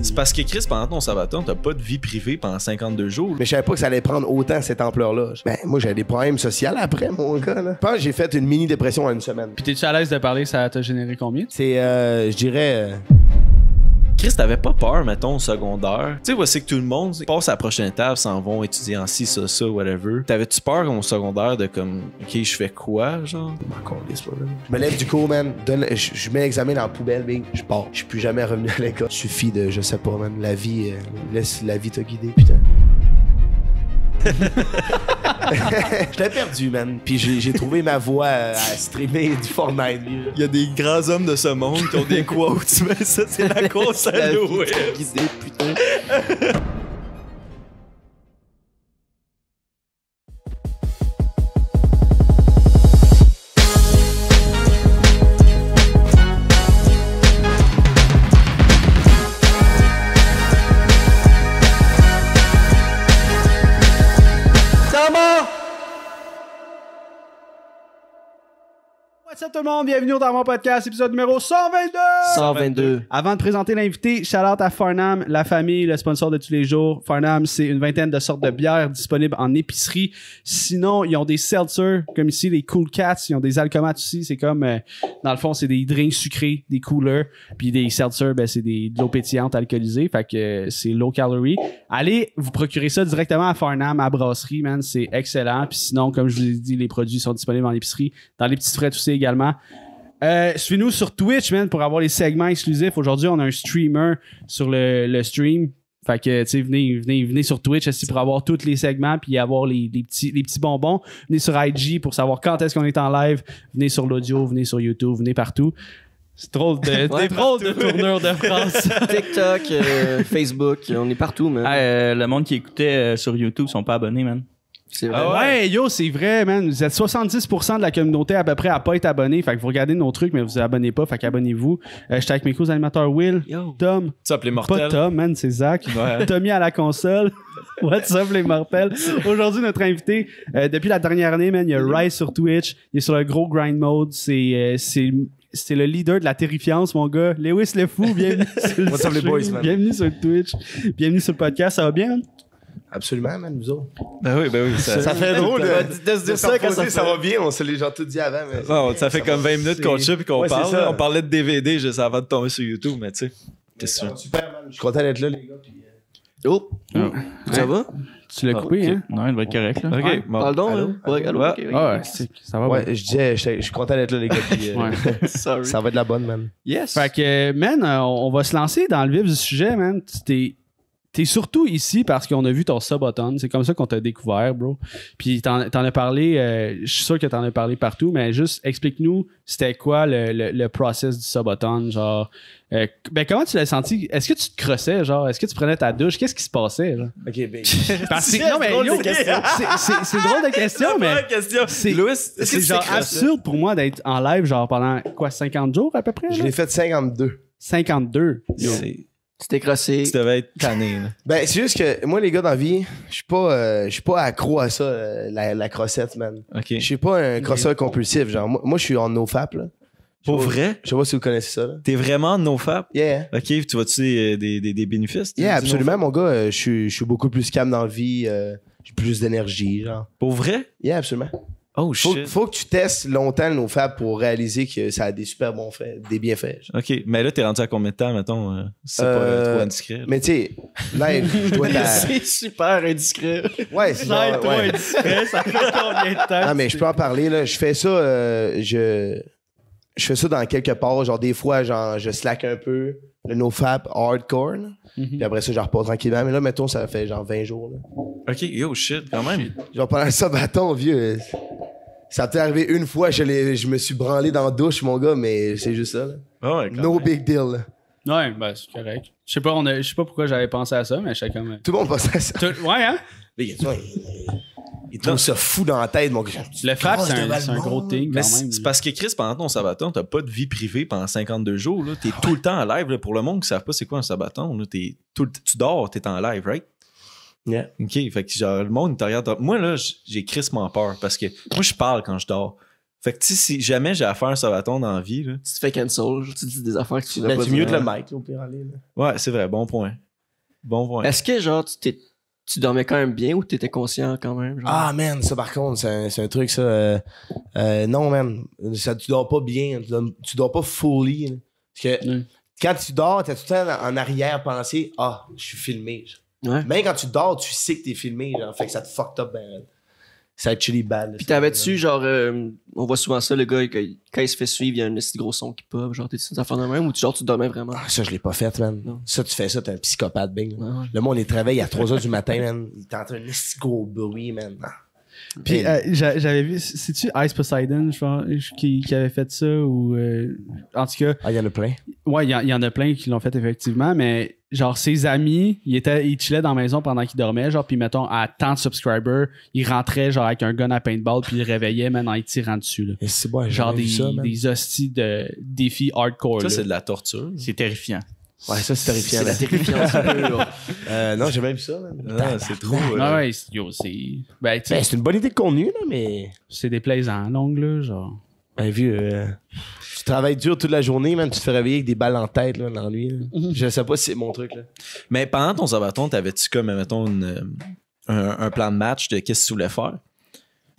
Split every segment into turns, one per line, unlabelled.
C'est parce que Chris, pendant ton sabaton, t'as pas de vie privée pendant 52 jours.
Mais je savais pas que ça allait prendre autant cette ampleur-là. Ben, moi, j'avais des problèmes sociaux après, mon gars, là. Je pense que j'ai fait une mini-dépression en une semaine.
Puis t'es-tu à l'aise de parler, ça t'a généré combien?
C'est, je dirais...
Chris, t'avais pas peur, mettons, au secondaire? Tu sais, voici que tout le monde passe à la prochaine étape, s'en vont étudier en ci, ça, whatever. T'avais-tu peur au secondaire de comme, OK, je fais quoi, genre?
Je me lève du cours, man. Je mets l'examen dans la poubelle, big. Je pars. Je suis plus jamais revenu à l'école. Suffit de, je sais pas, man. La vie, laisse la vie te guider, putain. J'étais perdu, man. Puis j'ai trouvé ma voie à streamer du Fortnite.
Il y a des grands hommes de ce monde qui ont des quotes, mais ça, c'est la course à Noël.
Guidé, putain.
What's up tout le monde, bienvenue dans mon podcast, épisode numéro 122!
122.
Avant de présenter l'invité, shout-out à Farnham, la famille, le sponsor de tous les jours. Farnham, c'est une vingtaine de sortes de bières disponibles en épicerie. Sinon, ils ont des seltzers, comme ici, les Cool Cats. Ils ont des alcomates aussi. C'est comme, dans le fond, c'est des drinks sucrés, des coolers. Puis des seltzers, ben, c'est de l'eau pétillante alcoolisée. Fait que c'est low calorie. Allez vous procurer ça directement à Farnham, à brasserie, man. C'est excellent. Puis sinon, comme je vous ai dit, les produits sont disponibles en épicerie. Dans les petites frettes aussi également. Suivez-nous sur Twitch, man, pour avoir les segments exclusifs. Aujourd'hui, on a un streamer sur le stream. Fait que, tu sais, venez sur Twitch aussi pour avoir tous les segments puis avoir les petits bonbons. Venez sur IG pour savoir quand est-ce qu'on est en live. Venez sur l'audio, venez sur YouTube, venez partout. C'est drôle de tournure de France.
TikTok, Facebook, on est partout, man.
Le monde qui écoutait sur YouTube sont pas abonnés, man.
C'est vrai.
Ah ouais, yo, c'est vrai, man. Vous êtes 70% de la communauté à peu près à pas être abonné. Fait que vous regardez nos trucs, mais vous vous abonnez pas. Fait qu'abonnez-vous. J'étais avec mes co-animateurs Will, Tom.
What's up, les mortels?
Pas Tom, man, c'est Zach.
Ouais.
Tommy à la console. What's up, les mortels? Aujourd'hui, notre invité, depuis la dernière année, man, il y a Rise sur Twitch. Il est sur le gros grind mode. C'est le leader de la terrifiance, mon gars. Lewis le fou, bienvenue sur le
What's up, les boys, man?
Bienvenue sur Twitch. Bienvenue sur le podcast. Ça va bien, man?
Absolument, man, nous autres.
Ben oui.
Ça fait drôle
de se dire ça quand
ça va bien. On se l'est déjà tout dit avant. Mais
Non, ça fait comme 20 minutes qu'on chill et qu'on
Ouais,
parle.
c'est ça.
On parlait de DVD juste avant de tomber sur YouTube, mais tu sais. Qu'est-ce que
super, man. Je suis content d'être là, les gars. Puis,
Oh, ça va?
Tu l'as coupé, hein?
Non, il va être correct, là.
OK, bon.
Parle donc,
Allô?
hein? Ouais, allô?
Ouais.
Ok, ok.
Ah ouais, ça va.
ouais, je disais, je suis content d'être là, les gars. Puis,
Ouais.
Sorry.
ça va être la bonne, man.
Yes.
Fait que, man, on va se lancer dans le vif du sujet, man. T'es surtout ici parce qu'on a vu ton Subathon. C'est comme ça qu'on t'a découvert, bro. Puis t'en as parlé, je suis sûr que t'en as parlé partout, mais juste explique-nous c'était quoi le process du Subathon, genre. Ben comment tu l'as senti? Est-ce que tu te crossais, genre? Est-ce que tu prenais ta douche? Qu'est-ce qui se passait, genre?
Ok, ben.
Parce que, non, mais yo, c'est drôle de question, mais c'est
Louis, est-ce que
c'est
tu
genre
t'es crossé?
absurde pour moi d'être en live, genre pendant quoi, 50 jours à peu près?
Je
là?
l'ai fait 52.
52. Yo.
Tu t'es crossé.
Tu devais être tanné, là.
Ben, c'est juste que moi, les gars, dans la vie, je suis pas accro à ça, la crossette, man.
OK.
Je suis pas un crosseur compulsif. Genre, moi je suis en nofap, là.
Pour vrai?
Je sais pas si vous connaissez ça, là.
T'es vraiment nofap?
Yeah.
OK, tu vois-tu des bénéfices?
Yeah,
du
absolument,
nofap?
mon gars. Je suis beaucoup plus calme dans la vie. J'ai plus d'énergie, genre.
Pour vrai?
Yeah, absolument.
Oh, shit.
Faut que tu testes longtemps le nofap pour réaliser que ça a des super bons faits, des bienfaits. genre.
OK, mais là, t'es rendu à combien de temps, mettons? C'est pas trop indiscret.
Mais tu sais, live, je dois être à...
C'est super indiscret.
Ouais, c'est genre, ouais.
Ça fait combien de temps?
Non, mais je peux en parler, là. Je fais ça, je fais ça dans quelque part. Genre, des fois, genre, je slack un peu le nofap hardcore, là. Puis après ça, je repars tranquillement. Mais là, mettons, ça fait genre 20 jours, là.
OK, yo, shit, quand même.
Genre, pendant le Subathon, vieux, ça t'est arrivé une fois, je me suis branlé dans la douche, mon gars, mais c'est juste ça, là.
Ah ouais, quand
No
même.
big deal, là.
Ouais, ben c'est correct. Je sais pas pourquoi j'avais pensé à ça, mais je sais comme.
Tout le monde pense à ça.
Ouais, hein?
Les gars, tu vois, il trouve ça fou dans la tête, mon gars.
Le FAP, c'est un gros thing
Mais
quand même.
c'est parce que Chris, pendant ton sabaton, t'as pas de vie privée pendant 52 jours. Là. T'es tout le temps en live. Là. Pour le monde qui ne savent pas c'est quoi un sabaton, là, tu dors, t'es en live, right?
Yeah.
OK, fait que genre, le monde, il te regarde. Moi, là, j'ai crissement peur parce que moi, je parle quand je dors. Fait que si jamais j'ai à faire un sabaton dans la vie, là.
Tu te fais cancel, genre, tu dis des affaires que tu
Ben,
pas
tu mute
dire.
le mic, là, au pire, aller, là.
Ouais, c'est vrai, bon point. Bon point.
Est-ce que, genre, tu dormais quand même bien ou t'étais conscient quand même? Genre?
Ah, man, ça, par contre, c'est un truc, ça. Non, man. Ça, tu dors pas bien. Tu dors pas fully. Là. Parce que quand tu dors, t'as tout le temps en arrière-pensée, je suis filmé. Genre.
Ouais.
Même quand tu dors, tu sais que t'es filmé. Genre, fait que ça te fucked up, ben. Ça te chili bad.
Puis t'avais-tu, genre, on voit souvent ça, le gars, quand il se fait suivre, il y a un petit gros son qui pop, genre, t'es-tu des affaires de même ou genre, tu dormais vraiment?
Ah, ça, je l'ai pas fait, man.
Non.
Ça, tu fais ça, t'es un psychopathe, bing.
Ouais, ouais.
Le monde, il travaille à 3h du matin, man. Il t'entend un petit gros bruit, man.
Puis j'avais vu, c'est-tu Ice Poseidon, je pense, qui avait fait ça ou en tout cas,
Ah, il y en a plein.
ouais, il y en a plein qui l'ont fait effectivement, mais genre ses amis, ils chillaient dans la maison pendant qu'ils dormaient, genre puis mettons à tant de subscribers, ils rentraient genre avec un gun à paintball puis ils le réveillaient même en y tirant dessus là.
Et c'est bon, j'ai
Genre
jamais vu ça, man.
des hosties de défis hardcore.
Ça,
là.
c'est de la torture.
C'est terrifiant.
Ouais, ça, c'est terrifiant.
C'est la
man.
terrifiance.
Non, j'ai jamais vu ça, man.
Ah, c'est trop.
Ah ouais, yo, c'est ben, tu sais,
Ben, c'est une bonne idée de contenu, là, mais.
c'est déplaisant longue là, genre.
Ben, vu, tu travailles dur toute la journée, man, tu te fais réveiller avec des balles en tête, là, dans lui. Je sais pas si c'est mon truc, là.
Mais pendant ton sabaton, t'avais-tu comme, mettons, un plan de match de qu'est-ce que tu voulais faire?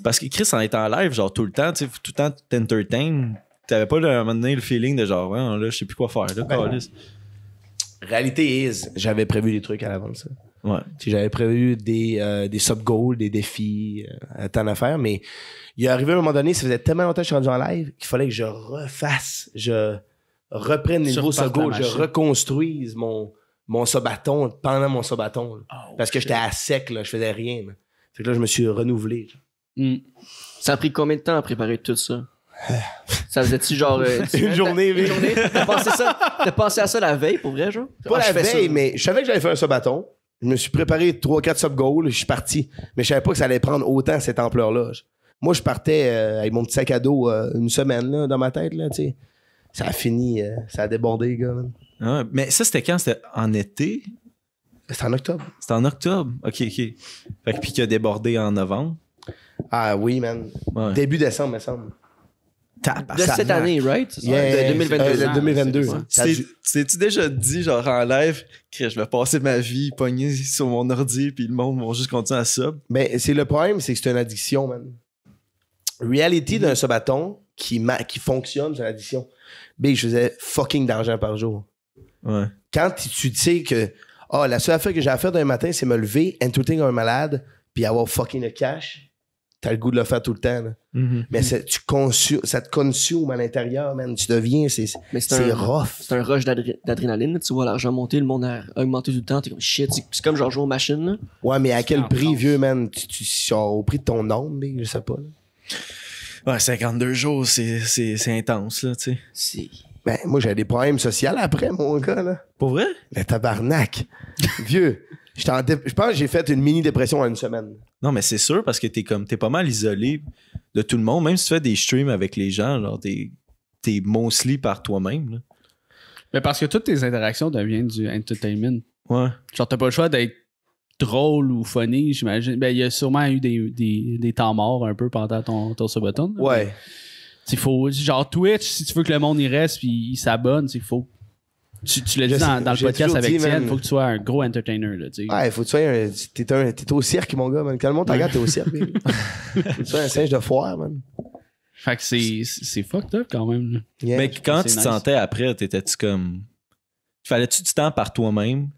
Parce que Chris, en étant en live, genre tout le temps, tu sais, tout le temps t'entertain, t'avais pas à un moment donné le feeling de genre, ouais, là, je sais plus quoi faire, là, câlisse.
Réalité is, j'avais prévu des trucs à l'avance. Ça.
Ouais.
Tu sais, j'avais prévu des sub-goals, des défis, tant d'affaires, mais il est arrivé à un moment donné, ça faisait tellement longtemps que je suis rendu en live qu'il fallait que je reprenne les nouveaux sub-goals, je reconstruise mon sabaton pendant mon sabaton. Là. Parce que j'étais à sec, là, je faisais rien. Là. Fait que là, je me suis renouvelé.
Ça a pris combien de temps à préparer tout ça? Ça faisait-tu genre...
Une journée, oui.
T'as pensé à ça la veille, pour vrai, genre?
Pas
je
la
fais ça.
veille, mais je savais que j'allais faire un sabaton. Je me suis préparé 3-4 sub-goals, je suis parti. Mais je savais pas que ça allait prendre autant cette ampleur-là. Moi, je partais avec mon petit sac à dos une semaine là, dans ma tête. Là, tu sais. Ça a fini, ça a débordé, les gars. Man.
Ah, mais ça, c'était quand? C'était en été?
C'était en octobre.
C'était en octobre? OK. Fait que puis qui a débordé en novembre?
Ah oui, man.
Ouais.
Début décembre, me semble.
De cette année, right? C'est ça?
Yeah,
De 2022.
2022.
Ouais.
Ça a dû-
T'es-tu déjà dit, genre en live, que je vais passer ma vie pogné sur mon ordi, puis le monde va juste continuer à sub?
Ben, c'est le problème, c'est que c'est une addiction, man. Reality d'un sabaton qui fonctionne, c'est une addiction. Ben, je faisais fucking d'argent par jour.
Ouais.
Quand tu sais que la seule affaire que j'ai à faire d'un matin, c'est me lever, entertain un malade, puis avoir fucking le cash, t'as le goût de le faire tout le temps. Là. Mais ça te consume à l'intérieur, man. Tu deviens,
Mais
c'est rough.
C'est un rush d'adrénaline. Là. Tu vois l'argent monter, le monde a augmenté tout le temps. T'es comme shit. C'est comme genre jouer aux machines. Là.
Ouais, mais à quel
en
prix,
France.
vieux, man? Genre, au prix de ton âme, je sais pas. Là.
Ouais, 52 jours, c'est intense, là, tu sais.
C'est...
Ben, moi, j'avais des problèmes sociaux après, mon gars, là.
Pour vrai?
Mais tabarnak. Vieux. Je pense que j'ai fait une mini-dépression en une semaine.
Non, mais c'est sûr, parce que t'es pas mal isolé de tout le monde. Même si tu fais des streams avec les gens, genre, t'es mostly par toi-même, là.
Mais parce que toutes tes interactions deviennent du entertainment.
Ouais.
Genre, t'as pas le choix d'être drôle ou funny, j'imagine. Ben, il y a sûrement eu des temps morts un peu pendant ton sabaton. là.
Ouais.
Il faut, genre, Twitch, si tu veux que le monde y reste puis il s'abonne, il faut. Tu l'as dit dans le
j'ai
podcast
toujours
avec
dit,
Tienne, il
man.
faut que tu sois un gros entertainer. Là, tu sais.
Ouais, faut que tu sois t'es au cirque, mon gars, man. Quand le monde te regarde, t'es au cirque, baby. Faut que tu sois un singe de foire, man.
Fait que c'est fucked up quand même. là.
Yeah.
Mais quand
c'est
tu te
nice.
sentais après, t'étais-tu comme. Fallait-tu du temps par toi-même?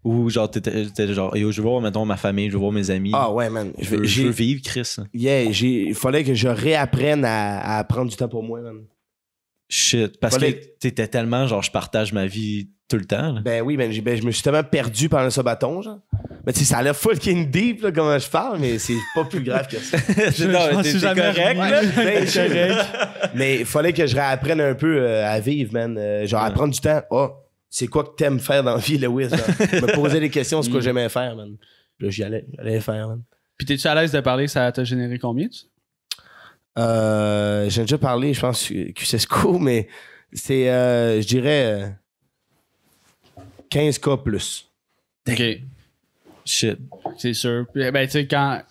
Ou genre, t'étais genre, yo, je veux voir, mettons, ma famille, je veux voir mes amis.
Ah ouais, man.
je veux vivre, Chris.
Yeah, il fallait que je réapprenne à prendre du temps pour moi, man.
Shit. Parce
Fallait-
que t'étais tellement, genre, je partage ma vie tout le temps, là.
Ben oui, je me suis tellement perdu pendant le sabaton, genre. Mais tu sais, ça a l'air fucking deep, là, comment je parle, mais c'est pas plus grave que ça.
Non, t'es correct, là.
Ben, correct. Mais il fallait que je réapprenne un peu à vivre, man. Genre, à prendre du temps. C'est quoi que t'aimes faire dans la vie, Lewis? Genre? Me poser des questions, c'est quoi que j'aimais faire, man. Là, j'allais faire, man.
Puis t'es-tu à l'aise de parler, ça t'a généré combien?
J'ai déjà parlé, je pense, QCSCO, mais c'est, je dirais, 15K plus.
Ok.
Shit.
C'est sûr. Ben, tu sais,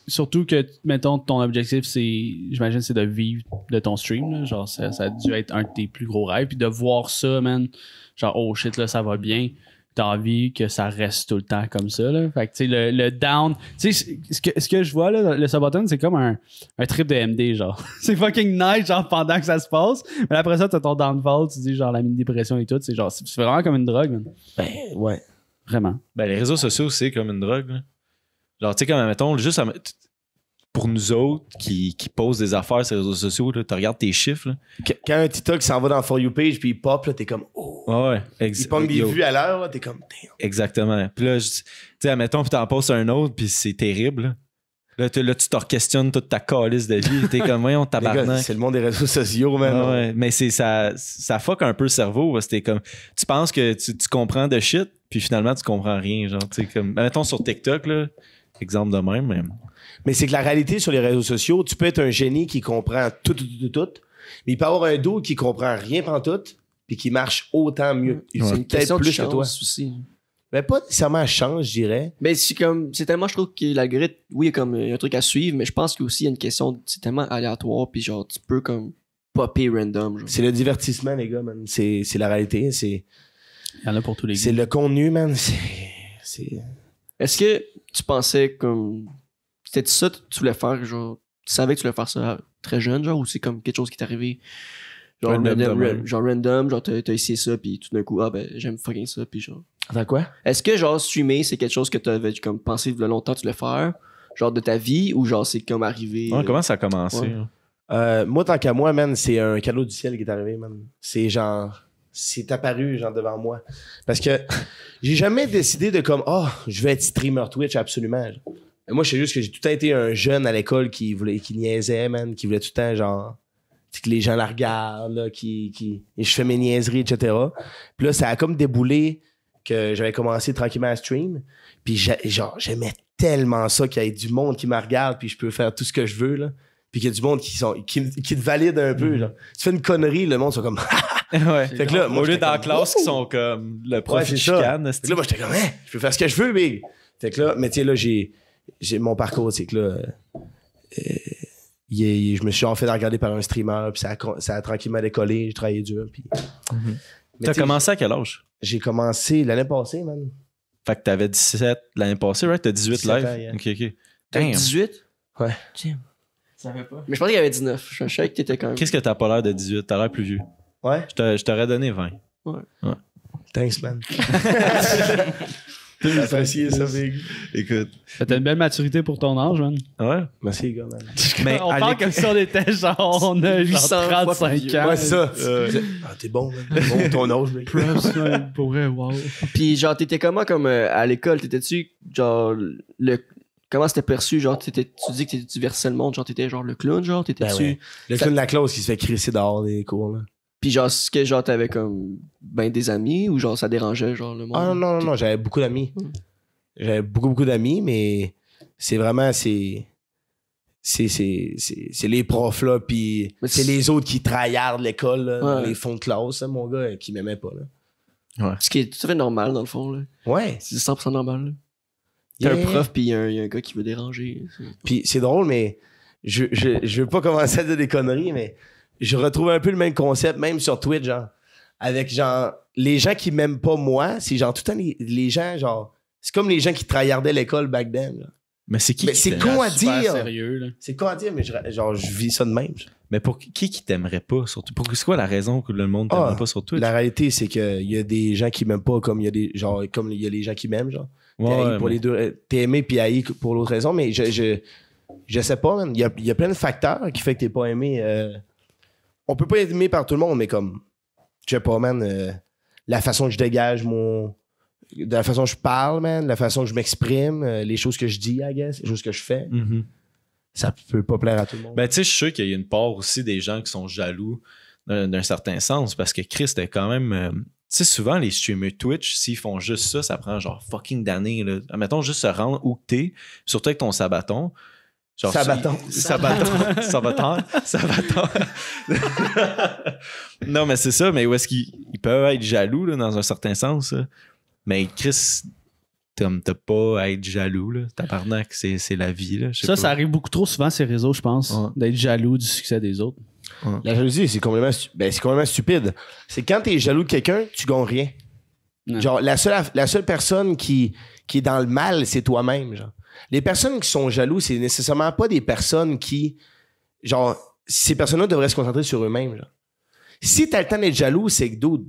surtout que, mettons, ton objectif, j'imagine, c'est de vivre de ton stream, là. Genre, ça a dû être un de tes plus gros rêves. Puis de voir ça, man, genre, oh shit, là, ça va bien. T'as envie que ça reste tout le temps comme ça, là. Fait que, tu sais, le down. Tu sais, ce que je vois, là, le Suboton, c'est comme un trip de MD, genre. C'est fucking nice, genre, pendant que ça se passe. Mais après ça, t'as ton downfall, tu dis, genre, la mini-dépression et tout. C'est genre, c'est vraiment comme une drogue, man.
Ben, ouais.
Vraiment.
Ben, les réseaux sociaux, c'est comme une drogue. Là. Genre, tu sais, comme, mettons, juste pour nous autres qui posent des affaires sur les réseaux sociaux, tu regardes tes chiffres. Là.
Quand un TikTok s'en va dans For You page puis il pop, là, t'es comme, oh.
Ouais.
Il pogne des vues à l'heure, là, t'es comme, damn.
Exactement. Puis là, tu sais, admettons, puis t'en postes un autre, puis c'est terrible. Là, tu te questionnes toute ta calice de vie. T'es comme, voyons,
Les gars,
tabarnak.
c'est le monde des réseaux sociaux, man.
Ouais. Mais ça fuck un peu le cerveau. Parce que t'es comme, tu penses que tu comprends de shit, puis finalement, tu comprends rien. Genre, tu sais, comme, mettons sur TikTok, là, exemple de même,
Mais c'est que la réalité sur les réseaux sociaux, tu peux être un génie qui comprend tout, mais il peut avoir un dos qui comprend rien pantoute, puis qui marche autant mieux.
C'est une question de
plus que toi.
chance aussi.
Mais pas nécessairement chance, je dirais.
Mais c'est tellement, je trouve que l'algorithme, oui, il y a un truc à suivre, mais je pense qu'il y a une question, c'est tellement aléatoire, puis genre, tu peux comme popper random. Genre.
C'est le divertissement, les gars, man. C'est la réalité.
Il y en a pour tous les
C'est le contenu, man.
Est-ce que tu pensais comme. C'était ça que tu voulais faire, genre. Tu savais que tu voulais faire ça très jeune, genre, ou c'est comme quelque chose qui t'est arrivé. Genre random, genre t'as essayé ça, puis tout d'un coup, ben j'aime fucking ça, puis genre.
Attends, quoi?
Est-ce que genre streamer, c'est quelque chose que t'avais comme pensé de longtemps que tu voulais faire, genre de ta vie, ou genre c'est comme arrivé.
Comment ça a commencé?
Ouais.
Moi, tant qu'à moi, man, c'est un cadeau du ciel qui est arrivé, man. C'est genre. C'est apparu, genre, devant moi. Parce que j'ai jamais décidé de comme, je vais être streamer Twitch, absolument. Moi, je sais juste que j'ai tout le temps été un jeune à l'école qui niaisait, man, qui voulait tout le temps, genre, que les gens la regardent, là, et je fais mes niaiseries, etc. Puis là, ça a comme déboulé que j'avais commencé tranquillement à stream. Puis j'aimais tellement ça qu'il y ait du monde qui me regarde, puis je peux faire tout ce que je veux, là. Puis qu'il y a du monde qui te valide un peu, genre. Tu fais une connerie, le monde sont comme...
Ouais.
Fait que là, moi,
au lieu
j'étais
dans la
comme,
classe qui sont comme le prof
c'est
chicane.
Fait que là, moi, j'étais comme, je peux faire ce que je veux, big. Fait que là, mais tu sais, là, j'ai mon parcours, c'est que là, je me suis fait regarder par un streamer, puis ça a tranquillement décollé, j'ai travaillé dur, puis...
T'as commencé à quel âge?
J'ai commencé l'année passée, man.
Fait que t'avais 17 l'année passée, right? T'as 18 live?
ans, yeah.
Ok.
T'as
Damn.
18?
Ouais.
Jim. Je savais pas. Mais je pensais qu'il y avait 19. Je savais que t'étais quand même.
Qu'est-ce que t'as pas l'air de 18? T'as l'air plus vieux.
Ouais?
Je t'aurais donné 20.
Thanks, man. J'ai apprécié ça, big.
Écoute.
T'as une belle maturité pour ton âge, man.
Ouais.
Merci, les gars, man.
Mais
On parle comme si on était genre, on a
800 fois
35
plus
ans.
Ouais, c'est ça. T'es bon, man. T'es bon, ton âge, mec.
Props, man, pour vrai, wow.
Puis genre, t'étais comment comme à l'école? T'étais-tu genre comment c'était perçu? Genre, tu dis que tu divertissais le monde, genre t'étais genre le clown, genre, t'étais-tu.
Ben ouais. Le clown de la classe qui se fait crisser dehors des cours, là.
Puis genre, est-ce que genre t'avais comme des amis ou genre ça dérangeait genre le monde?
Ah non, j'avais beaucoup d'amis. J'avais beaucoup d'amis, mais c'est vraiment, c'est les profs, là, puis c'est les autres qui tryhardent l'école, là, dans les fonds de classe, là, mon gars, qui m'aimaient pas, là.
Ce qui est tout à fait normal, dans le fond, là.
Ouais.
C'est 100% normal, là. T'as un prof, puis il y a un gars qui veut déranger.
Puis c'est drôle, mais je veux pas commencer à dire des conneries, mais je retrouve un peu le même concept, même sur Twitch, genre, avec, genre, les gens qui m'aiment pas moi, c'est genre, tout le temps, les gens, genre, c'est comme les gens qui tryhardaient l'école back then, là.
Mais c'est qui
Mais c'est con à
Super
dire.
sérieux, là.
C'est con à dire, mais je vis ça de même.
Mais pour qui t'aimerait pas, surtout? C'est quoi la raison que le monde t'aimerait pas sur Twitch?
La réalité, c'est qu'il y a des gens qui m'aiment pas comme il y a des genre comme il y a des gens qui m'aiment, genre. T'es haï pour les deux. T'es aimé puis haï pour l'autre raison, mais je sais pas, man. Il y a plein de facteurs qui fait que t'es pas aimé. On peut pas être aimé par tout le monde, mais comme je sais pas, man, la façon que je dégage de la façon que je parle, man, la façon que je m'exprime, les choses que je dis, I guess, les choses que je fais, ça peut pas plaire à tout le monde.
Ben, tu sais, je suis sûr qu'il y a une part aussi des gens qui sont jaloux d'un certain sens parce que Chris était quand même. Tu sais, souvent, les streamers Twitch, s'ils font juste ça, ça prend genre fucking d'années. Mettons juste se rendre où que t'es, surtout avec ton sabaton. Genre,
Sabaton.
Sabaton. Non, mais c'est ça, mais où est-ce qu'ils peuvent être jaloux là, dans un certain sens? Là. Mais Chris, t'as pas à être jaloux, là. Tabarnak, c'est la vie, là. Je sais pas.
Ça arrive beaucoup trop souvent, ces réseaux, je pense, d'être jaloux du succès des autres.
La jalousie, c'est complètement stupide. C'est quand t'es jaloux de quelqu'un, tu gagnes rien.
Non.
Genre, la seule personne qui est dans le mal, c'est toi-même, genre. Les personnes qui sont jaloux, c'est nécessairement pas des personnes qui... Genre, ces personnes-là devraient se concentrer sur eux-mêmes, genre. Si t'as le temps d'être jaloux, c'est que d'autres...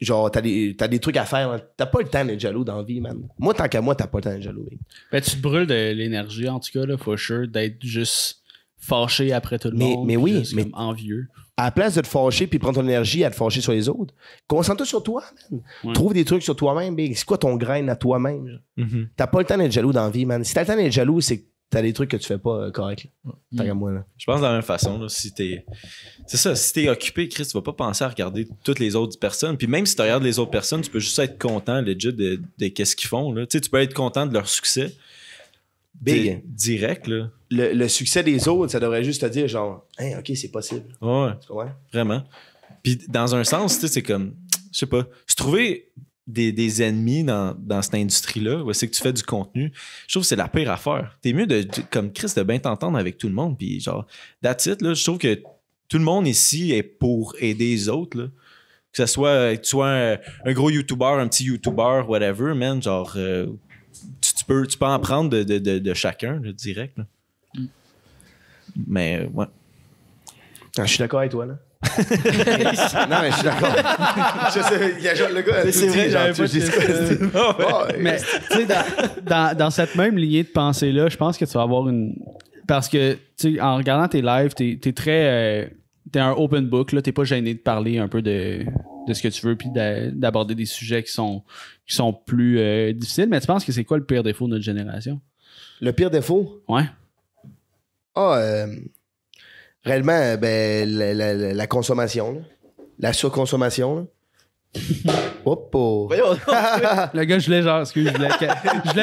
Genre, t'as des trucs à faire, man. T'as pas le temps d'être jaloux dans la vie, man. Moi, tant qu'à moi, t'as pas le temps d'être jaloux, man.
Ben, tu te brûles de l'énergie, en tout cas, là, for sure, d'être juste fâché après tout le monde.
Mais oui,
juste
mais...
comme envieux.
À la place de te fâcher puis prendre ton énergie à te fâcher sur les autres, concentre-toi sur toi, man.
Ouais.
Trouve des trucs sur toi-même, big. C'est quoi ton grain à toi-même, genre?
Mhm.
T'as pas le temps d'être jaloux dans la vie, man. Si t'as le temps d'être jaloux, c'est que t'as des trucs que tu fais pas correct, là. Tant qu'à moi, là.
Je pense de la même façon, là, si t'es occupé, Chris, tu vas pas penser à regarder toutes les autres personnes. Puis même si tu regardes les autres personnes, tu peux juste être content, legit, de qu'est-ce qu'ils font, là. Tu sais, tu peux être content de leur succès.
Big.
Direct, là.
Le succès des autres, ça devrait juste te dire, genre, hey, OK, c'est possible.
Ouais,
Tu comprends?
vraiment. Puis dans un sens, tu sais, c'est comme, je sais pas, se trouver des ennemis dans cette industrie-là, où c'est que tu fais du contenu, je trouve que c'est la pire affaire. T'es mieux comme Chris, de bien t'entendre avec tout le monde, puis genre, that's it, là. Je trouve que tout le monde ici est pour aider les autres, là. Que ce soit, tu sois un gros YouTuber, un petit YouTuber, whatever, man, genre, tu peux en prendre de chacun, là, direct, là. Mais, ouais.
Ah, je suis d'accord avec toi, là. Non, mais je suis d'accord. Je sais, il y a genre le gars.
C'est vrai, j'avais pas
dit.
Mais tu sais, dans cette même lignée de pensée-là, je pense que tu vas avoir une. Parce que, tu sais, en regardant tes lives, t'es très. T'es un open book, là. T'es pas gêné de parler un peu de ce que tu veux, puis d'aborder des sujets qui sont plus difficiles. Mais tu penses que c'est quoi le pire défaut de notre génération?
Le pire défaut?
Ouais.
Réellement, ben, la consommation, là. La surconsommation, là. Hop, oh.
Le gars, je voulais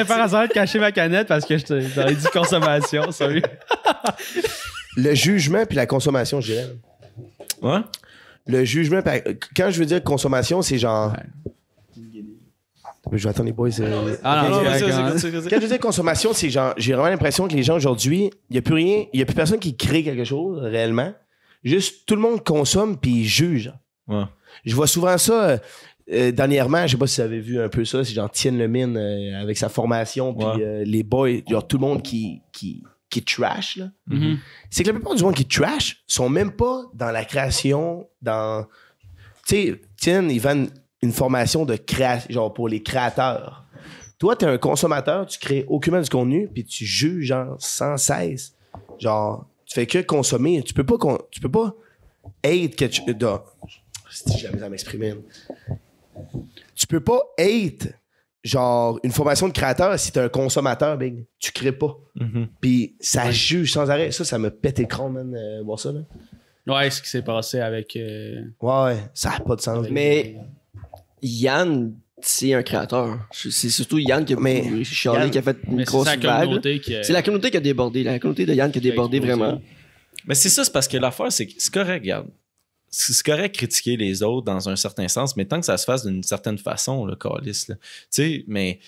faire en sorte de cacher ma canette parce que j'aurais dit consommation, sérieux.
Le jugement puis la consommation, je dirais.
Ouais?
Le jugement, quand je veux dire consommation, c'est genre... Je vais attendre les boys.
Ah non,
vas-y,
Quand je veux dire consommation, c'est genre... J'ai vraiment l'impression que les gens aujourd'hui, il n'y a plus rien, il n'y a plus personne qui crée quelque chose, réellement. Juste, tout le monde consomme puis il juge.
Ouais.
Je vois souvent ça... dernièrement, je sais pas si vous avez vu un peu ça, c'est genre Tien Lemine avec sa formation, puis les boys, genre tout le monde qui trash, là.
Mm-hmm.
C'est que la plupart du monde qui trash sont même pas dans la création, dans... Tu sais, Tien, il vend une formation de création, genre pour les créateurs. Toi, t'es un consommateur, tu crées aucunement du contenu, puis tu juges, genre, sans cesse. Genre, tu fais que consommer. Tu peux pas hate quelque chose... Si j'ai la misère à m'exprimer. Tu peux pas hate genre une formation de créateur si t'es un consommateur, big. Tu crées pas.
Mhm.
Puis ça juge sans arrêt. Ça me pète l'écran, man, voir ça, là.
Ouais, ce qui s'est passé avec.
Ouais, ça a pas de sens.
Mais Yann, c'est un créateur. C'est surtout Yann qui a chialé, qui a fait une
Mais c'est
grosse
sa
vague.
communauté qui.
C'est la communauté qui a débordé. La communauté de Yann qui a débordé
explosé.
vraiment.
Mais c'est ça, c'est parce que l'affaire, c'est que c'est correct, regarde. C'est correct critiquer les autres dans un certain sens, mais tant que ça se fasse d'une certaine façon, le calice, là. Tu sais, mais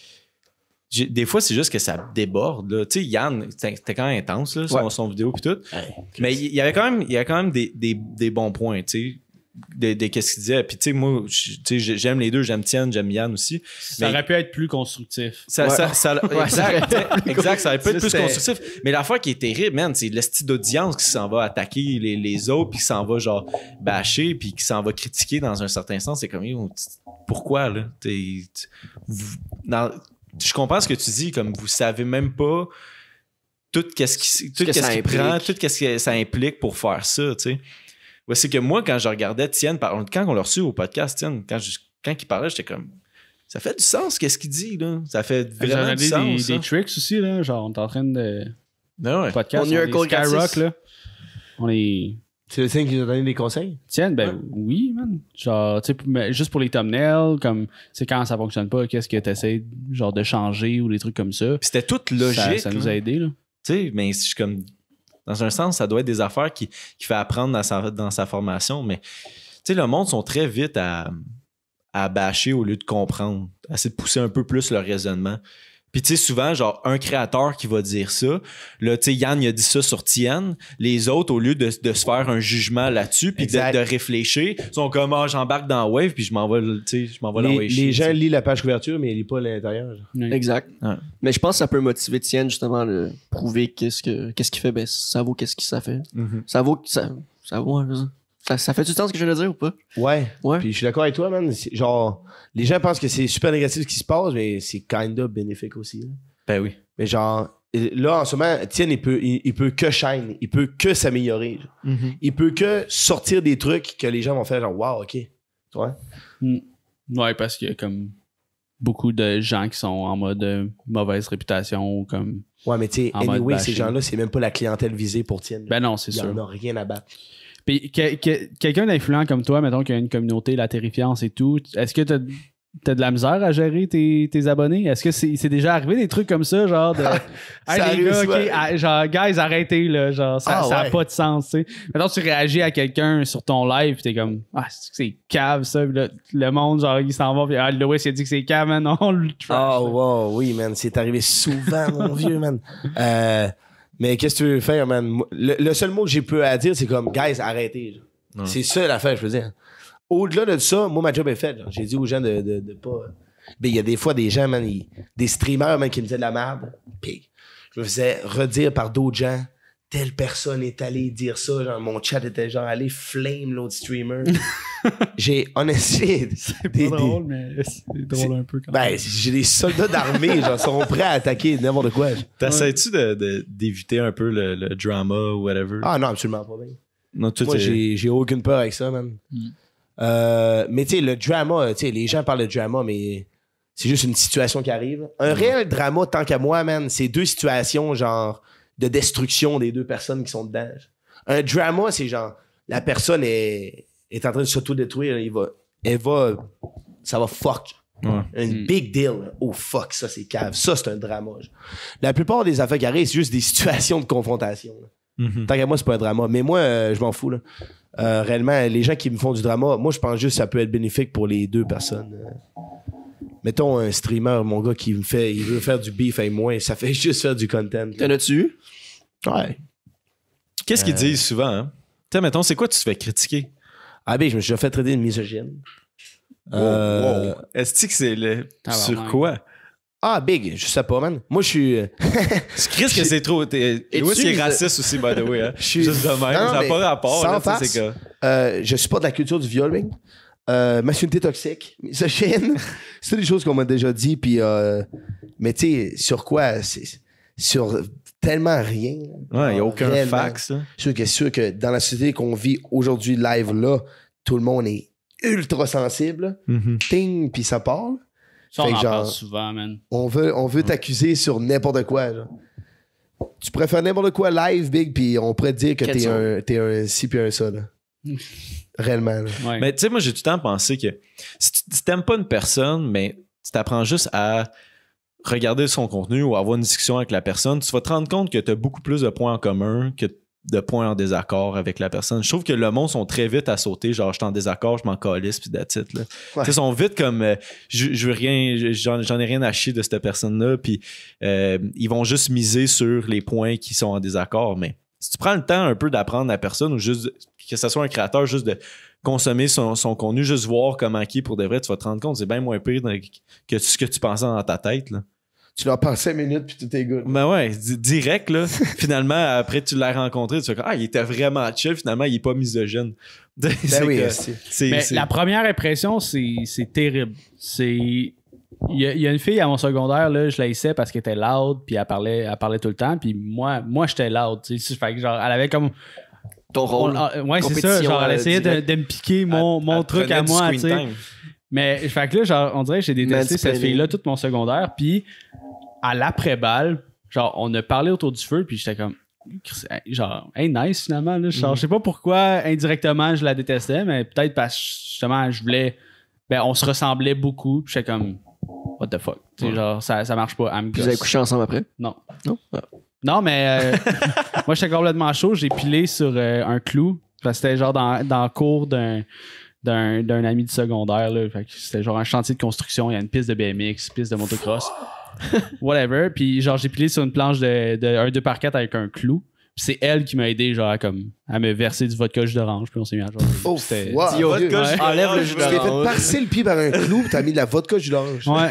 des fois, c'est juste que ça déborde, là. Tu sais, Yann, c'était quand même intense, là, son vidéo pis tout. Mais il y avait quand même des bons points, tu sais, de qu'est-ce qu'il disait. Puis tu sais, moi, j'aime les deux, j'aime Tien, j'aime Yann aussi.
Ça aurait pu être plus constructif.
Exact, ça aurait pu être plus constructif. Mais l'affaire qui est terrible, man, c'est l'esti d'audience qui s'en va attaquer les autres, puis qui s'en va genre bâcher, puis qui s'en va critiquer dans un certain sens. C'est comme, pourquoi, là? Je comprends ce que tu dis, comme vous savez même pas tout qu'est-ce qui prend, tout qu'est-ce que ça implique pour faire ça, tu sais. Ouais, c'est que moi, quand je regardais Tien, quand on l'a reçu au podcast, Tien, quand il parlait, j'étais comme, ça fait du sens, qu'est-ce qu'il dit, là? Ça fait vraiment du sens.
Des tricks aussi, là. Genre, on est en train de.
Ouais.
Podcast,
On a eu un cours
Skyrock,
gratis.
là. On est.
C'est le Tien qui nous a donné des conseils?
Tiens, ben oui, man. Genre, tu sais, mais juste pour les thumbnails, comme, c'est quand ça fonctionne pas, qu'est-ce que t'essaies, genre, de changer ou des trucs comme ça.
Puis c'était tout logique.
Ça nous a aidé, là.
Tu sais, mais je suis comme, dans un sens, ça doit être des affaires qui fait apprendre dans sa formation, mais tu sais, le monde sont très vite à à bâcher au lieu de comprendre. Essayer de pousser un peu plus leur raisonnement. Puis tu sais, souvent, genre, un créateur qui va dire ça, là, tu sais, Yann, il a dit ça sur Tien, les autres, au lieu de se faire un jugement là-dessus, puis de réfléchir, sont comme, ah, j'embarque dans Wave, puis je m'en vais l'envoyer chier.
Les gens lisent la page couverture, mais ils lisent pas l'intérieur.
Exact.
Ouais.
Mais je pense que ça peut motiver Tien, justement, de prouver qu'est-ce qu'il fait. Ben, ça vaut qu'est-ce que ça fait. Ça vaut, ça vaut, hein, ça fait du sens ce que je viens de dire ou pas?
Ouais.
Ouais.
Puis je suis d'accord avec toi, man. Genre, les gens pensent que c'est super négatif ce qui se passe, mais c'est kind of bénéfique aussi. Là.
Ben oui.
Mais genre, là, en ce moment, Tien, il peut que shine. Il peut que s'améliorer. Il peut que sortir des trucs que les gens vont faire genre, wow, OK. Tu vois?
Ouais, parce qu'il y a comme beaucoup de gens qui sont en mode mauvaise réputation ou comme.
Ouais, mais tu sais,
en mode
anyway, ces
bashing.
gens-là, c'est même pas la clientèle visée pour Tien.
Ben non, c'est
Il y
sûr.
en a rien à battre.
Puis quelqu'un d'influent comme toi, mettons, qui a une communauté, la terrifiance et tout, est-ce que t'as de la misère à gérer tes abonnés? Est-ce que c'est déjà arrivé des trucs comme ça, genre de hey,
Ça
les gars,
arrive souvent.
genre guys, arrêtez là, genre ça a
ouais.
pas de sens, tu sais. Mettons tu réagis à quelqu'un sur ton live, pis t'es comme c'est cave ça, pis là, le monde genre il s'en va, pis Lewis il a dit que c'est cave, man, non, le trash.
Oh, wow, oui, man. C'est arrivé souvent, mon vieux, man. Mais qu'est-ce que tu veux faire, man? Le seul mot que j'ai peu à dire, c'est comme, guys, arrêtez.
Ouais.
C'est ça l'affaire, je veux dire. Au-delà de ça, moi, ma job est faite. J'ai dit aux gens de pas. Ben, il y a des fois des gens, man, des streamers, man, qui me disaient de la merde. Puis, je me faisais redire par d'autres gens. Telle personne est allée dire ça. Genre, mon chat était genre allé flame l'autre streamer. J'ai, honnêtement.
C'est pas drôle, mais c'est drôle un peu quand même.
Ben, j'ai des soldats d'armée, genre, sont prêts à attaquer n'importe quoi.
T'essaies-tu d'éviter un peu le drama ou whatever?
Ah non, absolument pas. Ben.
Non, toi,
Moi, j'ai aucune peur avec ça, man. Mais tu sais, le drama, tu sais, les gens parlent de drama, mais c'est juste une situation qui arrive. Un réel drama, tant qu'à moi, man, c'est deux situations, genre, de destruction des deux personnes qui sont dedans. Un drama, c'est genre, la personne est en train de s'auto-détruire, ça va fuck.
Ouais.
Un big deal. Oh fuck, ça c'est cave. Ça c'est un drama. La plupart des affaires qui arrivent, c'est juste des situations de confrontation. Là. Tant qu'à moi, c'est pas un drama. Mais moi, je m'en fous. Là. Réellement, les gens qui me font du drama, moi je pense juste que ça peut être bénéfique pour les deux personnes. Mettons un streamer, mon gars, il veut faire du beef avec moi, ça fait juste faire du content.
T'en as-tu eu?
Ouais.
Qu'est-ce qu'ils disent souvent, hein? Tu sais, mettons, c'est quoi tu te fais critiquer?
Ah ben, je me suis déjà fait traiter de misogyne.
Wow. Est-ce que c'est le. Sur quoi?
Ah, big, je sais pas, man. Moi, je suis.
Tu crises que c'est trop. Louis, il est raciste aussi, by the way. Hein?
Je suis-
Juste de même.
Non,
ça n'a
mais
pas rapport.
sans
Là, tu sais,
farce.
c'est que...
Je supporte la culture du viol, masculinité toxique, misogyne. C'est des choses qu'on m'a déjà dit. Puis, mais tu sais, sur quoi? Sur tellement rien.
Ouais, il n'y a aucun
Réellement.
fax. Hein?
C'est sûr que dans la société qu'on vit aujourd'hui, live là, tout le monde est ultra sensible. Ting, puis ça parle.
Ça, on
Fait que
en
genre-
parle souvent, man.
On veut t'accuser sur n'importe quoi. Genre. Tu pourrais faire n'importe quoi live, big, puis on pourrait te dire que t'es un ci puis un ça. Là. Réellement. Là.
Ouais.
Mais tu sais, moi, j'ai tout le temps pensé que si t'aimes pas une personne, mais tu t'apprends juste à regarder son contenu ou avoir une discussion avec la personne, tu vas te rendre compte que tu as beaucoup plus de points en commun que de points en désaccord avec la personne. Je trouve que le monde sont très vite à sauter, genre je suis en désaccord, je m'en calisse, puis that's it, là.
Ouais.
Tu sais, ils sont vite comme je veux rien, j'en ai rien à chier de cette personne-là, puis ils vont juste miser sur les points qui sont en désaccord. Mais si tu prends le temps un peu d'apprendre la personne ou juste que ce soit un créateur, juste de consommer son contenu, juste voir comment il est pour de vrai, tu vas te rendre compte, c'est bien moins pire que ce que tu pensais dans ta tête, là.
Tu leur parles 5 minutes, puis tout est good.
Ben ouais, direct, là. Finalement, après, tu l'as rencontré, tu fais comme, il était vraiment chill, finalement, il est pas misogyne.
Ben oui,
Mais la première impression, c'est terrible. Il y a une fille à mon secondaire, là, je la haïssais parce qu'elle était loud, puis elle parlait tout le temps, puis moi j'étais loud. Tu sais, fait que genre, elle avait comme.
Ton rôle.
Ouais, c'est ça. Genre, elle essayait de me piquer mon truc à moi, tu sais. Mais fait que là, genre, on dirait que j'ai détesté cette fille-là tout mon secondaire, puis à l'après-balle, genre, on a parlé autour du feu, puis j'étais comme. Genre, hey, nice finalement. Là. Genre, je sais pas pourquoi indirectement je la détestais, mais peut-être parce que justement, je voulais. Ben, on se ressemblait beaucoup, puis j'étais comme. What the fuck? Tu sais, genre, ça marche pas.
Puis vous avez couché ensemble après?
Non.
Non? Ah.
Non, mais moi, j'étais complètement chaud. J'ai pilé sur un clou. Parce que c'était genre dans le cours d'un d'un ami du secondaire. Là. Fait que c'était genre un chantier de construction. Il y a une piste de BMX, piste de motocross. Whatever. Puis genre, j'ai pilé sur une planche de 2x4 avec un clou. Puis c'est elle qui m'a aidé genre à me verser du vodka jus d'orange. Puis on s'est mis à jouer.
Oh,
C'était-
wow.
Yo,
Ouais.
enlève le jus
Tu t'es fait
d'orange.
passer le pied par un clou pis t'as mis de la vodka jus d'orange.
Ouais.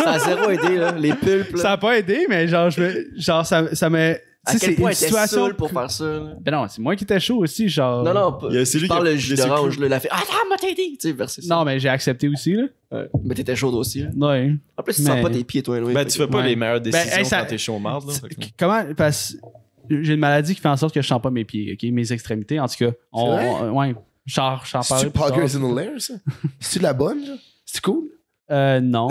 Ça a zéro aidé, là. Les pulpes, là.
Ça a pas aidé, mais genre, ça m'a.
À
Tu sais,
quel point
une
était
situation
saoul pour faire ça, là.
Ben non, c'est moi qui étais chaud aussi, genre.
Non, non,
Il y a celui
je parle
qui a
le jus
laissé
d'orange,
clou.
là. Il a fait, attends, m'a t'aider. Tu sais, verser ça.
Non, mais j'ai accepté aussi, là.
Ouais. Mais t'étais chaude aussi, là.
Ouais.
En plus, tu
Mais-
sens pas tes pieds, toi, anyway.
Ben,
Fait
tu
que-
fais pas
Ouais.
les meilleures décisions
hey, ça-
quand t'es chaud au marde, là. Fait que-
Comment. Parce que j'ai une maladie qui fait en sorte que je sens pas mes pieds, ok? Mes extrémités, en tout cas. Ouais. Genre, j'en
C'est-tu
parlais.
Poggers in the Lair, ça? C'est-tu de la bonne, genre? C'est cool?
Non. Non.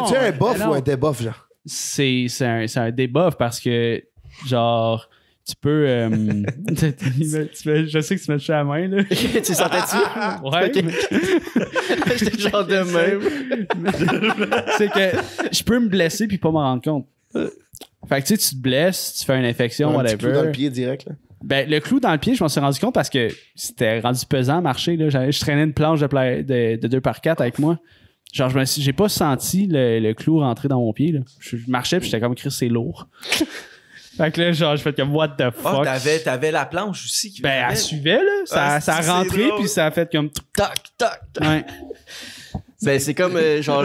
C'est-tu un buff
non.
ou un debuff, genre?
C'est un debuff parce que, genre. Tu peux. Je sais que tu mets le à la main, là.
Tu sentais-tu?
Ouais.
Ok.
mais-
J'étais genre de même.
c'est que je peux me blesser puis pas m'en rendre compte. Fait que tu sais, tu te blesses, tu fais une infection,
Un petit clou dans
whatever.
le pied direct, là.
Ben, le clou dans le pied, je m'en suis rendu compte parce que c'était rendu pesant à marcher. Là. Je traînais une planche de 2x4 avec moi. Genre, j'ai pas senti le clou rentrer dans mon pied. Là. Je marchais puis j'étais comme, Chris, c'est lourd. Fait que là, genre, je fais comme, what the
Ah,
fuck.
t'avais la planche aussi qui
Ben, elle suivait, là. Ça a
c'est
rentré
drôle.
puis ça a fait comme.
Tac, tac, tac.
Ouais.
Ben, c'est comme, genre,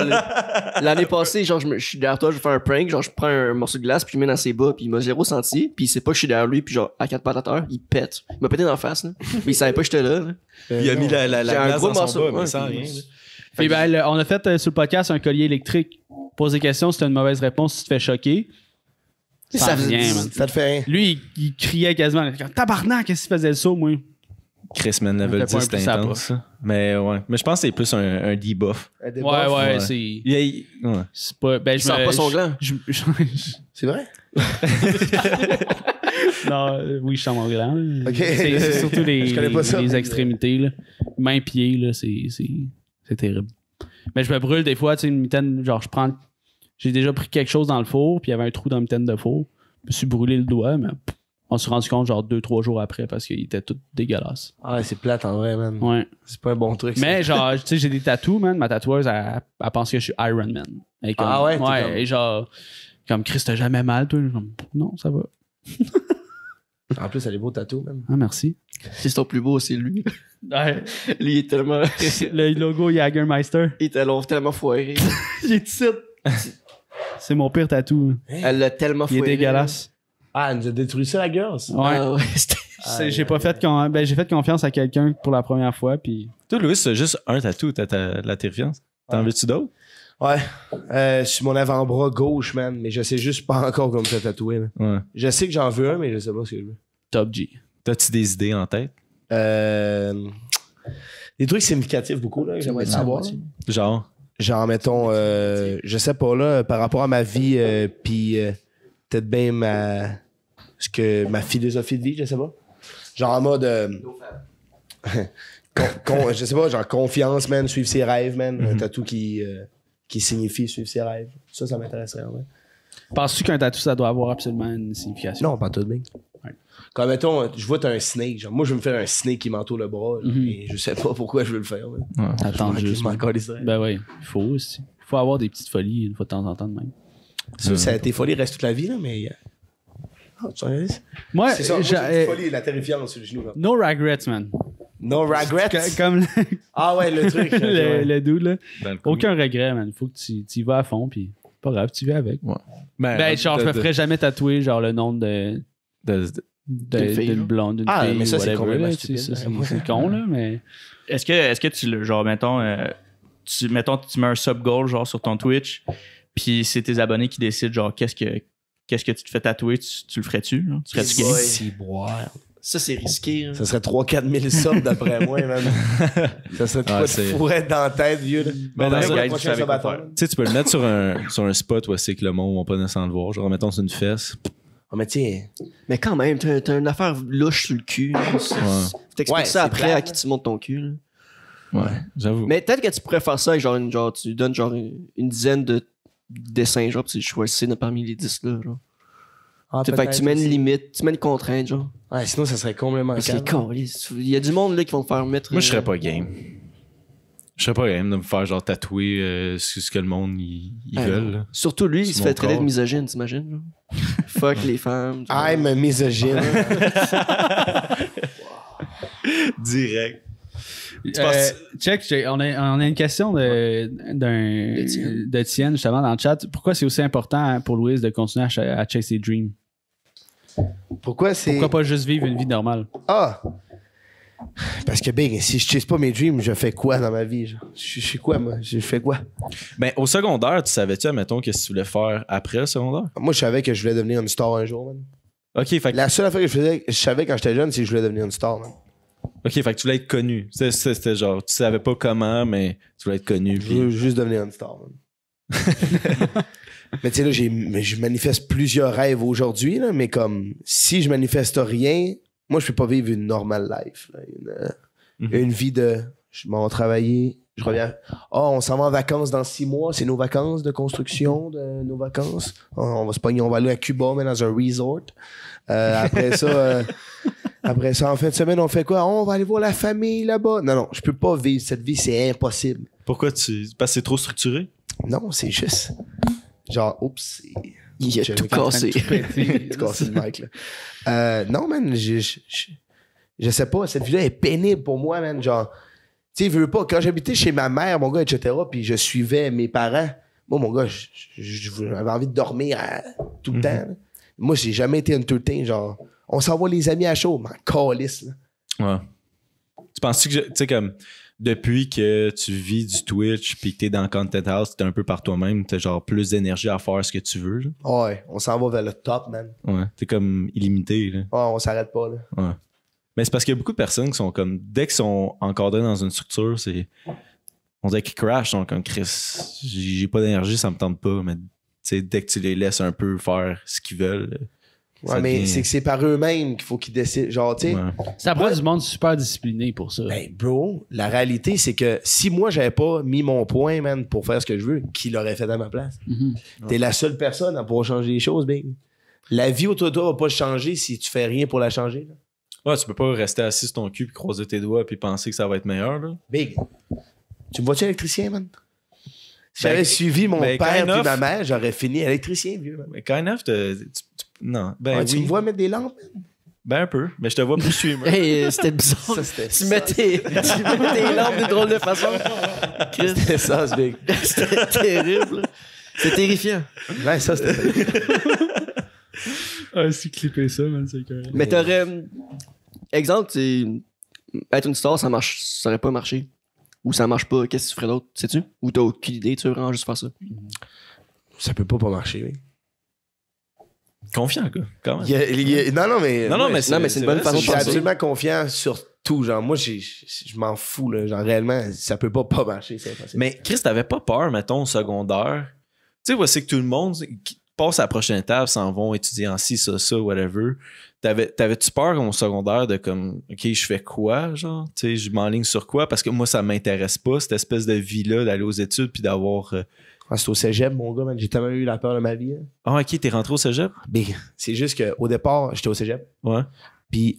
l'année passée, genre, je suis derrière toi, je vais faire un prank, genre, je prends un morceau de glace, puis je le mets dans ses bas, puis il m'a zéro senti, puis il sait pas que je suis derrière lui, puis genre, à 4 pattes à terre, il pète. Il m'a pété dans la face, là. Mais il savait pas que j'étais là, là.
Il a mis la
J'ai un
glace
gros
dans son
morceau,
bas, mais
ouais,
sans
puis-
rien. là.
Puis ben, on a fait sur le podcast un collier électrique. Pose des questions, si t'as une mauvaise réponse, tu te fais choquer. Ça
faisait-
vient, man.
Ça te fait rien.
Lui, il criait quasiment. Tabarnak, qu'est-ce qu'il faisait le saut, moi?
Chris, man, level
On fait pas
10,
un plus
c'était
à
intense. ça. Mais ouais. Mais je pense que c'est plus un debuff.
Un debuff.
Ouais,
ouais.
c'est.
Ouais.
C'est pas. Ben,
Il sort pas son gland.
C'est vrai?
Non, oui, je sens mon gland. là.
Ok.
C'est surtout les,
Je connais pas ça,
les
mais-
extrémités, là. Mains, pieds, là, c'est terrible. Mais je me brûle des fois, tu sais, une mitaine, genre, j'ai déjà pris quelque chose dans le four, puis il y avait un trou dans la mitaine de four. Je me suis brûlé le doigt, mais on s'est rendu compte, genre, 2-3 jours après, parce qu'il était tout dégueulasse.
Ah, c'est plate en vrai, man.
Ouais.
C'est pas un bon truc. ça.
Mais genre, tu sais, j'ai des tatous, man. Ma tatoueuse, elle pense que je suis Iron Man. Elle est comme-
Ah ouais, t'es
Ouais,
comme-
et genre, comme Chris, t'as jamais mal, toi? Comme, non, ça va.
En plus, elle est beau tatou, man.
Ah, merci.
C'est ton plus beau, c'est lui.
Ouais.
Lui, il est tellement.
Le logo Jagermeister.
Il était tellement foiré.
J'ai dit ça. C'est mon pire tatou.
Elle l'a tellement
Il est
foiré.
dégueulasse.
Ah, elle nous a détruit ça, la gueule. ça.
Ouais.
Ah ouais, c'était.
J'ai pas fait j'ai fait confiance à quelqu'un pour la première fois, puis
Toi, Louis, c'est juste un tatou, t'as la terrifiance. T'en veux-tu d'autres?
Ouais. Sur mon avant-bras gauche, man. Mais je sais juste pas encore comme ça tatouer, là.
Ouais.
Je sais que j'en veux un, mais je sais pas ce que je veux.
Top G.
T'as-tu des idées en tête?
Des trucs significatifs beaucoup, là, que j'aimerais savoir. là.
Genre?
Genre, mettons, je sais pas, là, par rapport à ma vie, puis peut-être bien ma philosophie de vie, je sais pas. Genre en mode. Je sais pas, genre confiance, man, suivre ses rêves, man. Un tatou qui signifie suivre ses rêves. Ça m'intéresserait, ouais.
Penses-tu qu'un tatou, ça doit avoir absolument une signification?
Non, pas tout bien.
Ouais.
Comme mettons, je vois t'as un snake. Genre, moi, je veux me faire un snake qui m'entoure le bras, là, mais je sais pas pourquoi je veux le faire. là.
Attends
Je
juste.
m'en calisserais.
Ben oui, il faut aussi. Il faut avoir des petites folies une fois de temps en temps de même.
Tes folies restent toute la vie, là, mais. Ah, tu regardes ça?
Moi,
C'est ça, moi, j'ai une folie, la terrifiance sur le genou. Là.
no regrets, man.
No regrets.
Comme
Ah ouais, le truc. ok, ouais.
le dude, là.
Dans le coup.
Aucun regret, man. Faut que tu y vas à fond, puis pas grave, tu vas avec. Ben, genre, je me ferais jamais tatouer, genre, le nom d'une
fille, là.
blonde, d'une
Ah,
fille,
mais ça, c'est
whatever,
complètement
là, tu sais,
stupide,
ça,
là.
c'est con, là, mais...
Est-ce que tu le genre mettons tu mets un sub goal genre sur ton Twitch puis c'est tes abonnés qui décident genre qu'est-ce que tu te fais tatouer, tu le ferais-tu genre? Tu serais-tu game?
Ouais.
Si, boire.
Ça, c'est risqué. Hein.
Ça serait 3-4 000 subs d'après moi, man. Ça serait quoi de
c'est-
fourrette dans la tête, vieux. Là.
Ben,
Bon,
dans
c'est
le
le
guide,
prochain
tu savais quoi
subathon.
faire.
Tu sais, tu peux le mettre sur un spot où c'est que le monde va pas nécessairement le voir. Genre, mettons, sur une fesse.
Ah, mais tiens.
Mais quand même, t'as une affaire louche sur le cul. là. Faut t'expliquer
Ouais,
ça
c'est
après
plate,
à qui tu montes ton cul. Là.
Ouais, j'avoue.
Mais peut-être que tu pourrais faire ça avec genre tu donnes genre une dizaine de dessins, genre, puis tu choisis parmi les 10 là. Genre.
Ah,
Fait que
peut-être
tu mets une
aussi.
limite, tu mets une contrainte, genre.
Ouais, sinon, ça serait complètement
Parce que
calme.
il y a du monde là qui vont te faire mettre.
Moi, je serais pas game. Je serais pas même de me faire genre tatouer ce que le monde ils veulent. Là.
Surtout lui, il
Sur
se
mon
fait traiter de
corps.
misogyne, t'imagines? Genre? Fuck les femmes.
I'm a misogyne.
Direct. Tu penses-
Check, on a une question d'Étienne justement dans le chat. Pourquoi c'est aussi important pour Louis de continuer à chase ses dreams?
Pourquoi c'est.
Pourquoi pas juste vivre une vie normale?
Ah! Parce que, big, si je chase pas mes dreams, je fais quoi dans ma vie? Genre? Je fais quoi, moi? Je fais quoi?
Ben, au secondaire, tu savais-tu, admettons, qu'est-ce que tu voulais faire après le secondaire?
Moi, je savais que je voulais devenir une star un jour, man.
Ok, fait que,
La seule affaire que je savais quand j'étais jeune, c'est que je voulais devenir une star, man.
fait que tu voulais être connu. C'était genre, tu savais pas comment, mais tu voulais être connu.
Je
Puis...
veux juste devenir une star, man. Mais tu sais, là, je manifeste plusieurs rêves aujourd'hui, là, mais comme, si je manifeste rien, moi, je peux pas vivre une normale life. Là. Une vie de, je m'en vais travailler, je reviens. On s'en va en vacances dans 6 mois, c'est nos vacances de construction, de nos vacances. On va se pogner, on va aller à Cuba, mais dans un resort. Après ça, en fin de semaine, on fait quoi? On va aller voir la famille là-bas. Non, je peux pas vivre cette vie, c'est impossible.
Pourquoi tu. Parce que c'est trop structuré?
Non, c'est juste. Genre, oups.
Il a
J'avais
tout
quand
cassé.
Tu casses le mic, là. Non, man, je sais pas, cette vie-là est pénible pour moi, man. Genre, tu sais, veux pas, quand j'habitais chez ma mère, mon gars, etc., puis je suivais mes parents, moi, mon gars, j'avais envie de dormir tout le temps. Là. Moi, j'ai jamais été entertain, genre, on s'envoie les amis à chaud, m'en calisse, là.
Ouais. Tu penses-tu que, tu sais, comme, depuis que tu vis du Twitch puis que t'es dans le Content House, t'es un peu par toi-même, t'as genre plus d'énergie à faire ce que tu veux, là?
Ouais, on s'en va vers le top, man.
Ouais. T'es comme illimité, là.
Ouais, on s'arrête pas, là.
Ouais. Mais c'est parce qu'il y a beaucoup de personnes qui sont comme, dès qu'ils sont encadrés dans une structure, c'est. On dirait qu'ils crashent, donc comme Chris, j'ai pas d'énergie, ça me tente pas, mais tu sais, dès que tu les laisses un peu faire ce qu'ils veulent.
Ouais, mais c'est que c'est par eux-mêmes qu'il faut qu'ils décident. Genre, tu sais,
Ouais.
Ça prend du monde super discipliné pour ça.
ben, bro, la réalité, c'est que si moi, j'avais pas mis mon point, man, pour faire ce que je veux, qui l'aurait fait à ma place? T'es la seule personne à pouvoir changer les choses, big. La vie autour de toi va pas changer si tu fais rien pour la changer, là.
Ouais, tu peux pas rester assis sur ton cul puis croiser tes doigts puis penser que ça va être meilleur, là.
Big. Tu me vois-tu électricien, man? Si
Ben,
j'avais suivi mon
ben,
père
kind
puis
of.
ma mère, j'aurais fini électricien, vieux, man.
Mais kind of, non. Ben
Ouais,
oui.
tu me vois mettre des lampes, man?
Ben un peu. Mais je te vois plus streamer.
Hey, c'était bizarre.
Ça, c'était
Tu mets tes lampes de drôle de façon. Chris,
C'était ça, ce big.
c'était terrible. C'est terrifiant.
Ouais, ça, c'était.
Ah, si clipper ça, man, c'est correct.
Mais t'aurais. Exemple, être une star, ça aurait pas marché. Ou ça marche pas, qu'est-ce que tu ferais d'autre, sais-tu? Ou t'as aucune idée, tu veux vraiment juste faire ça?
Ça peut pas marcher, oui.
Confiant, quoi. Quand même.
Non, mais.
Non, mais
c'est une bonne
vrai,
façon
Je
de
suis
penser.
absolument confiant sur tout. Genre, moi, je m'en fous, là. Genre, réellement, ça peut pas marcher, c'est impossible.
Mais Chris, t'avais pas peur, mettons, au secondaire? Tu sais, c'est que tout le monde qui passe à la prochaine étape, s'en vont étudier en ci, ça, whatever. T'avais-tu peur au secondaire de comme, OK, je fais quoi, genre? Tu sais, je m'enligne sur quoi? Parce que moi, ça m'intéresse pas, cette espèce de vie-là, d'aller aux études puis d'avoir.
Ah, c'est au cégep, mon gars, man. J'ai tellement eu la peur de ma vie, là.
Ah, OK, t'es rentré au cégep?
Big. C'est juste qu'au départ, j'étais au cégep.
Ouais.
Puis,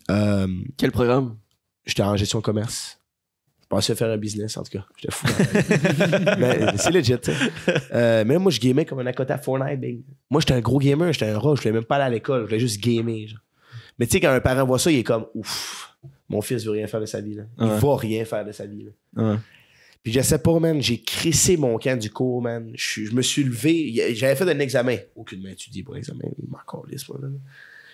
Quel programme?
j'étais en gestion de commerce. Je pensais faire un business, en tout cas. J'étais fou. Mais c'est legit, tu sais. Mais moi, je gamais comme un à côté à Fortnite, big. Moi, j'étais un gros gamer, j'étais un rat. Je voulais même pas aller à l'école. Je voulais juste gamer, genre. Mais tu sais, quand un parent voit ça, il est comme, ouf, mon fils veut rien faire de sa vie, là. Il
Ouais.
va rien faire de sa vie, là.
Ouais.
Puis je sais pas, man, j'ai crissé mon camp du cours, man. Je me suis levé, j'avais fait un examen. Aucunement étudié pour l'examen, il m'a encore lisse, moi, là.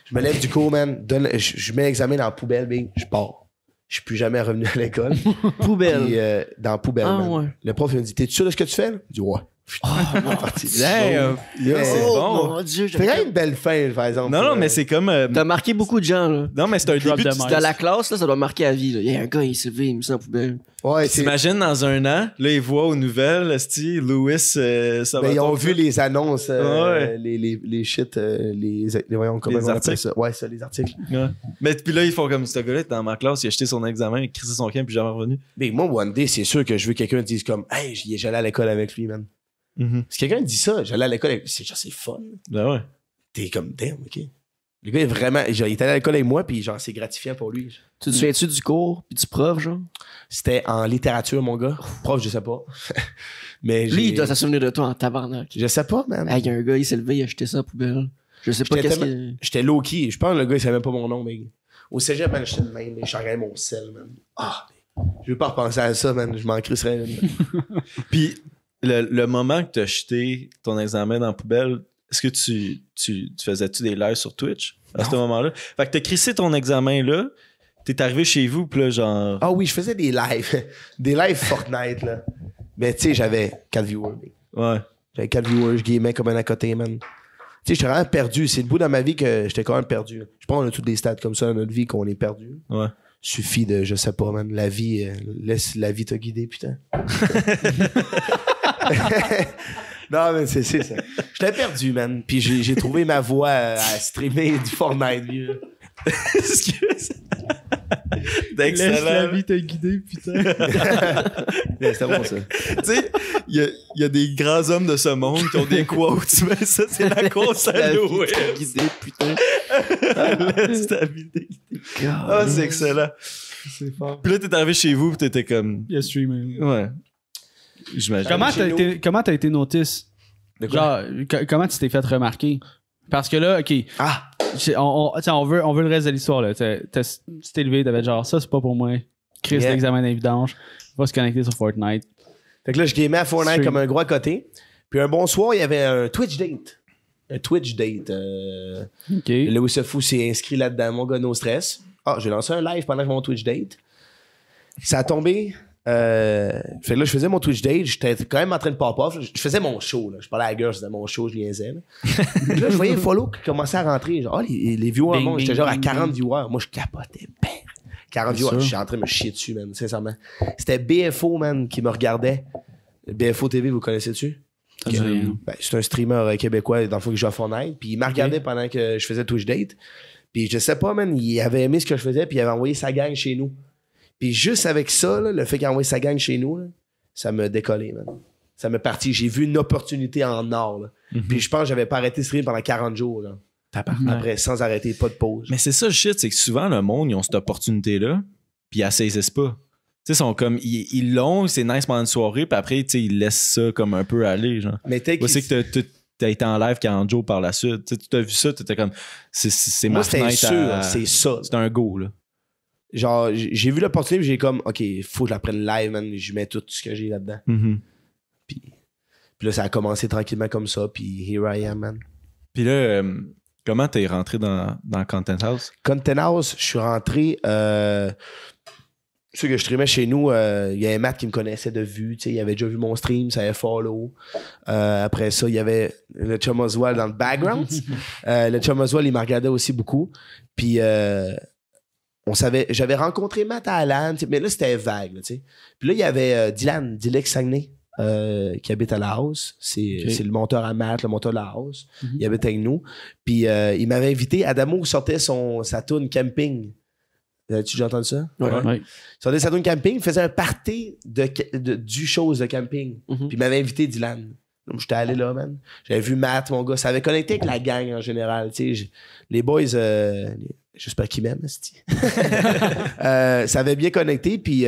Je me lève du cours, man, je mets l'examen dans la poubelle, bing, je pars. Je suis plus jamais revenu à l'école.
Poubelle.
Puis, dans la poubelle,
Ah,
man.
ouais.
Le prof, il me dit, t'es sûr de ce que tu fais, là? Je dis, ouais. Parti.
Damn!
Yeah.
c'est
Oh
bon.
mon dieu,
C'est quand même une belle fin, par exemple.
Non, mais c'est comme.
T'as marqué beaucoup de gens, là.
Non, mais c'est un
Drop
début.
the
de-
mic.
Dans la classe, là, ça doit marquer à vie. Là. Il y a un gars, il s'est levé, il me met en poubelle.
Ouais, c'est.
T'imagines dans un an, là, ils voient aux nouvelles, esti, Louis, ça va.
Ben, ils ont vu les annonces,
Ouais.
les shit, voyons, comment
Les
on appelle
articles.
ça? Ouais, ça, les articles.
Ouais. Mais puis là, ils font comme ce gars-là, dans ma classe, il a jeté son examen, il a crissé son camp, puis jamais revenu.
Mais moi, one day, c'est sûr que je veux que quelqu'un dise comme, hey, j'allais à l'école avec lui, man. Si quelqu'un dit ça, j'allais à l'école avec lui, c'est genre, c'est fun.
Ben ouais.
T'es comme, damn, ok. Le gars est vraiment. Genre, il était à l'école avec moi, puis genre, c'est gratifiant pour lui.
Tu te souviens-tu du cours puis du prof, genre?
C'était en littérature, mon gars. Prof, je sais pas. Mais
Lui, il doit se souvenir de toi en tabarnak.
Je sais pas, man.
Hey, y a un gars, il s'est levé, il a jeté ça à la poubelle. Je sais pas
J'étais
qu'est-ce
tellement-
que.
J'étais low-key. Je pense que le gars, il savait même pas mon nom, mais. Au cégep, man, j'étais de même. Je regardais mon sel, man. Ah, je veux pas repenser à ça, man. Je m'en crisserais.
Puis le moment que t'as jeté ton examen dans la poubelle, est-ce que tu faisais-tu des lives sur Twitch à ce moment-là? Fait que t'as crissé ton examen là, t'es arrivé chez vous, pis là, genre.
Ah oui, je faisais des lives. Des lives Fortnite, là. Mais tu sais, j'avais 4 viewers.
Ouais.
J'avais 4 viewers, je gamais comme un à côté, man. Tu sais, j'étais vraiment perdu. C'est le bout dans ma vie que j'étais quand même perdu. Je pense qu'on a tous des stats comme ça dans notre vie qu'on est perdu.
Ouais.
Suffit de, je sais pas, man. La vie, laisse la vie te guider, putain. Non, mais c'est ça. J'étais perdu, man. Puis j'ai trouvé ma voie à streamer du Fortnite, vieux.
Excuse.
Laisse la
D'excellent.
vie te guider, putain.
Ouais, c'était bon, ça.
Tu sais, il y a des grands hommes de ce monde qui ont des quotes, mais ça, c'est la course à l'eau.
Putain.
Laisse ta vie te guider. Ah, c'est excellent.
C'est fort.
Puis là, t'es arrivé chez vous, pis t'étais comme.
Il a streamé.
Ouais. J'imagine.
Comment t'as été notice?
De quoi?
Genre, comment tu t'es fait remarquer? Parce que là, OK,
Ah!
on veut le reste de l'histoire. Là. Tu t'es levé, t'avais genre, ça, c'est pas pour moi. Crise
Yeah.
d'examen d'invidange. Va se connecter sur Fortnite.
Fait que là, je gamais à Fortnite
Stream.
comme un gros à côté. Puis un bon soir, il y avait un Twitch date. Un Twitch date.
OK.
Louis Sefou s'est inscrit là-dedans. Mon gars, no stress. Ah, j'ai lancé un live pendant mon Twitch date. Ça a tombé. Fait que là, je faisais mon Twitch date. J'étais quand même en train de pop-off. Je faisais mon show. Là. Je parlais à la gueule, je faisais mon show, je niaisais. Là, Puis là je voyais les follow qui commençaient à rentrer. Genre, les viewers,
Bing,
moi, j'étais
bing,
genre à
bing,
40
bing.
viewers. Moi, je capotais. Bang! 40
Bien
viewers.
sûr.
Je suis en train de me chier dessus, man, sincèrement. C'était BFO, man, qui me regardait. BFO TV, vous connaissez-tu?
Ça dit rien.
Ben, c'est un streamer québécois dans le fond qui joue à Fortnite. Puis il m'a regardé pendant que je faisais Twitch Date. Puis je sais pas, man, il avait aimé ce que je faisais, puis il avait envoyé sa gang chez nous. Puis juste avec ça, là, le fait qu'il a envoyé sa gang chez nous, là, ça m'a décollé, man. Ça m'a parti. J'ai vu une opportunité en or. Là. Puis je pense que j'avais pas arrêté de streamer pendant 40 jours. Là. Après, sans arrêter, pas de pause.
Mais c'est ça le shit, c'est que souvent, le monde, ils ont cette opportunité-là, puis ils la saisissent pas. Tu sais, ils sont comme, ils l'ont, c'est nice pendant une soirée, puis après, tu sais, ils laissent ça comme un peu aller, genre.
Mais
Moi, c'est que t'as été en live 40 jours par la suite. Tu sais, tu as vu ça, t'étais comme, c'est ma
moi, c'était
fenêtre
sûr,
à-
c'est ça.
C'est un go, là.
Genre, j'ai vu l'opportunité, puis j'ai comme, OK, faut que je la prenne live, man. Je mets tout ce que j'ai là-dedans. Puis là, ça a commencé tranquillement comme ça, puis here I am, man.
Puis là, comment t'es rentré dans Content House?
Content House, je suis rentré. Ceux que je streamais chez nous, il y avait Matt qui me connaissait de vue. Tu sais, il avait déjà vu mon stream, ça avait follow. Après ça, il y avait le chum Oswald dans le background. Le chum Oswald, il m'a regardé aussi beaucoup. Puis j'avais rencontré Matt à Alan, mais là, c'était vague. Là, tu sais. Puis là, il y avait Dylan, Dilex Saguenay, qui habite à la house. C'est le monteur à Matt, le monteur de la house. Il habite avec nous. Puis il m'avait invité. Adamo sortait sa tourne camping. As-tu déjà entendu ça?
Ouais.
Il sortait sa tourne camping, il faisait un party du chose de camping. Puis il m'avait invité Dylan. Donc, j'étais allé là, man. J'avais vu Matt, mon gars. Ça avait connecté avec la gang en général. Tu sais, les boys, j'espère qu'ils m'aiment, esti. Ça avait bien connecté. Puis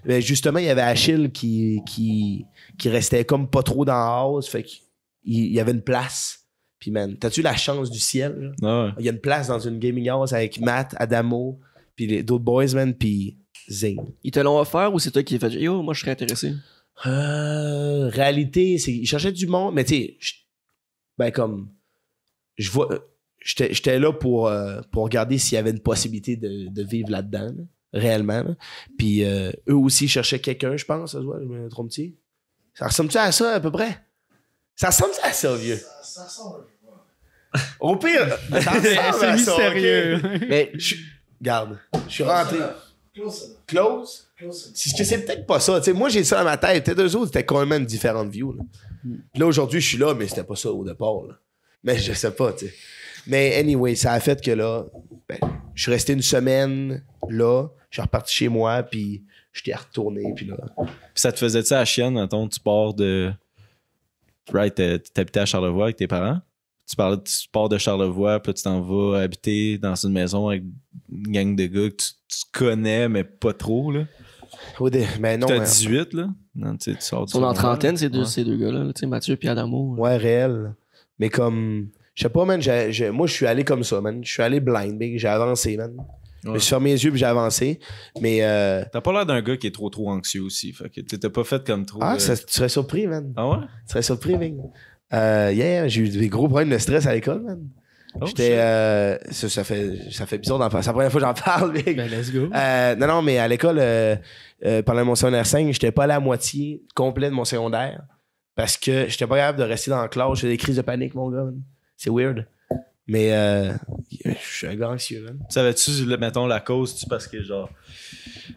ben, justement, il y avait Achille qui restait comme pas trop dans la house. Fait qu'il y avait une place. Puis, man, t'as-tu la chance du ciel? Là?
Ah ouais.
Il y a une place dans une gaming house avec Matt, Adamo, puis d'autres boys, man, puis Zing.
Ils te l'ont offert ou c'est toi qui l'as fait? Yo, moi, je serais intéressé.
Réalité, ils cherchaient du monde, mais tu sais, ben comme, j'étais là pour regarder s'il y avait une possibilité de vivre là-dedans, là, réellement. Là. Puis eux aussi cherchaient quelqu'un, je pense, ça se voit, je me trompe-tu? Ça ressemble-tu à ça, à peu près? Ça ressemble à ça, vieux? Ça ressemble. Au pire, ça ressemble à ça,
sérieux.
ok? Mais, regarde, je suis rentré. Close? C'est que c'est peut-être pas ça. T'sais, moi, j'ai ça dans ma tête. Peut-être eux autres, c'était quand même une différente view. Là, Puis là aujourd'hui, je suis là, mais c'était pas ça au départ. Là. Mais je sais pas, tu sais. Mais anyway, ça a fait que là, ben, je suis resté une semaine là. Je suis reparti chez moi, puis j'étais retourné, puis là.
Puis ça te faisait ça à chienne, mettons, tu pars de. Right, t'habitais à Charlevoix avec tes parents? tu parlais, tu pars de Charlevoix, puis là, tu t'en vas habiter dans une maison avec une gang de gars que tu connais, mais pas trop, là.
Mais non.
T'as 18, là. Non, tu sors du
Ils sont en
secondaire,
trentaine,
là.
ces deux gars-là, tu sais, Mathieu et Adamo.
Ouais, réel. Mais comme. Je sais pas, man. Moi, je suis allé comme ça, man. Je suis allé blind, big. J'ai avancé, man. Je me suis fermé les yeux puis j'ai avancé. Mais.
T'as pas l'air d'un gars qui est trop anxieux aussi. Fait que t'as pas fait comme trop.
Ah, tu serais surpris, man.
Ah ouais?
Tu serais surpris, big. J'ai eu des gros problèmes de stress à l'école, man.
Oh,
J'étais. Ça fait bizarre d'en parler. C'est la première fois que j'en parle, big.
Ben, let's go.
Non, mais à l'école, pendant mon secondaire 5, j'étais pas à la moitié complète de mon secondaire parce que j'étais pas capable de rester dans la classe. J'ai des crises de panique, mon gars. Man. C'est weird. Mais je suis un gars anxieux, man.
Savais-tu, mettons, la cause, parce que, genre,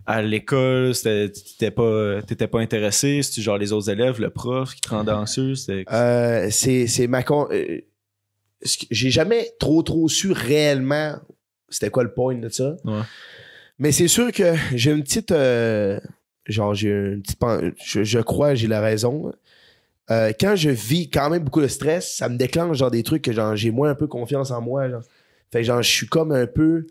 à l'école, t'étais pas intéressé? C'est-tu, genre, les autres élèves, le prof qui te rendait anxieux?
C'est j'ai jamais trop su réellement c'était quoi le point de ça.
Ouais.
Mais c'est sûr que j'ai une petite je crois que j'ai la raison. Quand je vis quand même beaucoup de stress, ça me déclenche genre des trucs que genre j'ai moins un peu confiance en moi. Genre. Fait que genre je suis comme un peu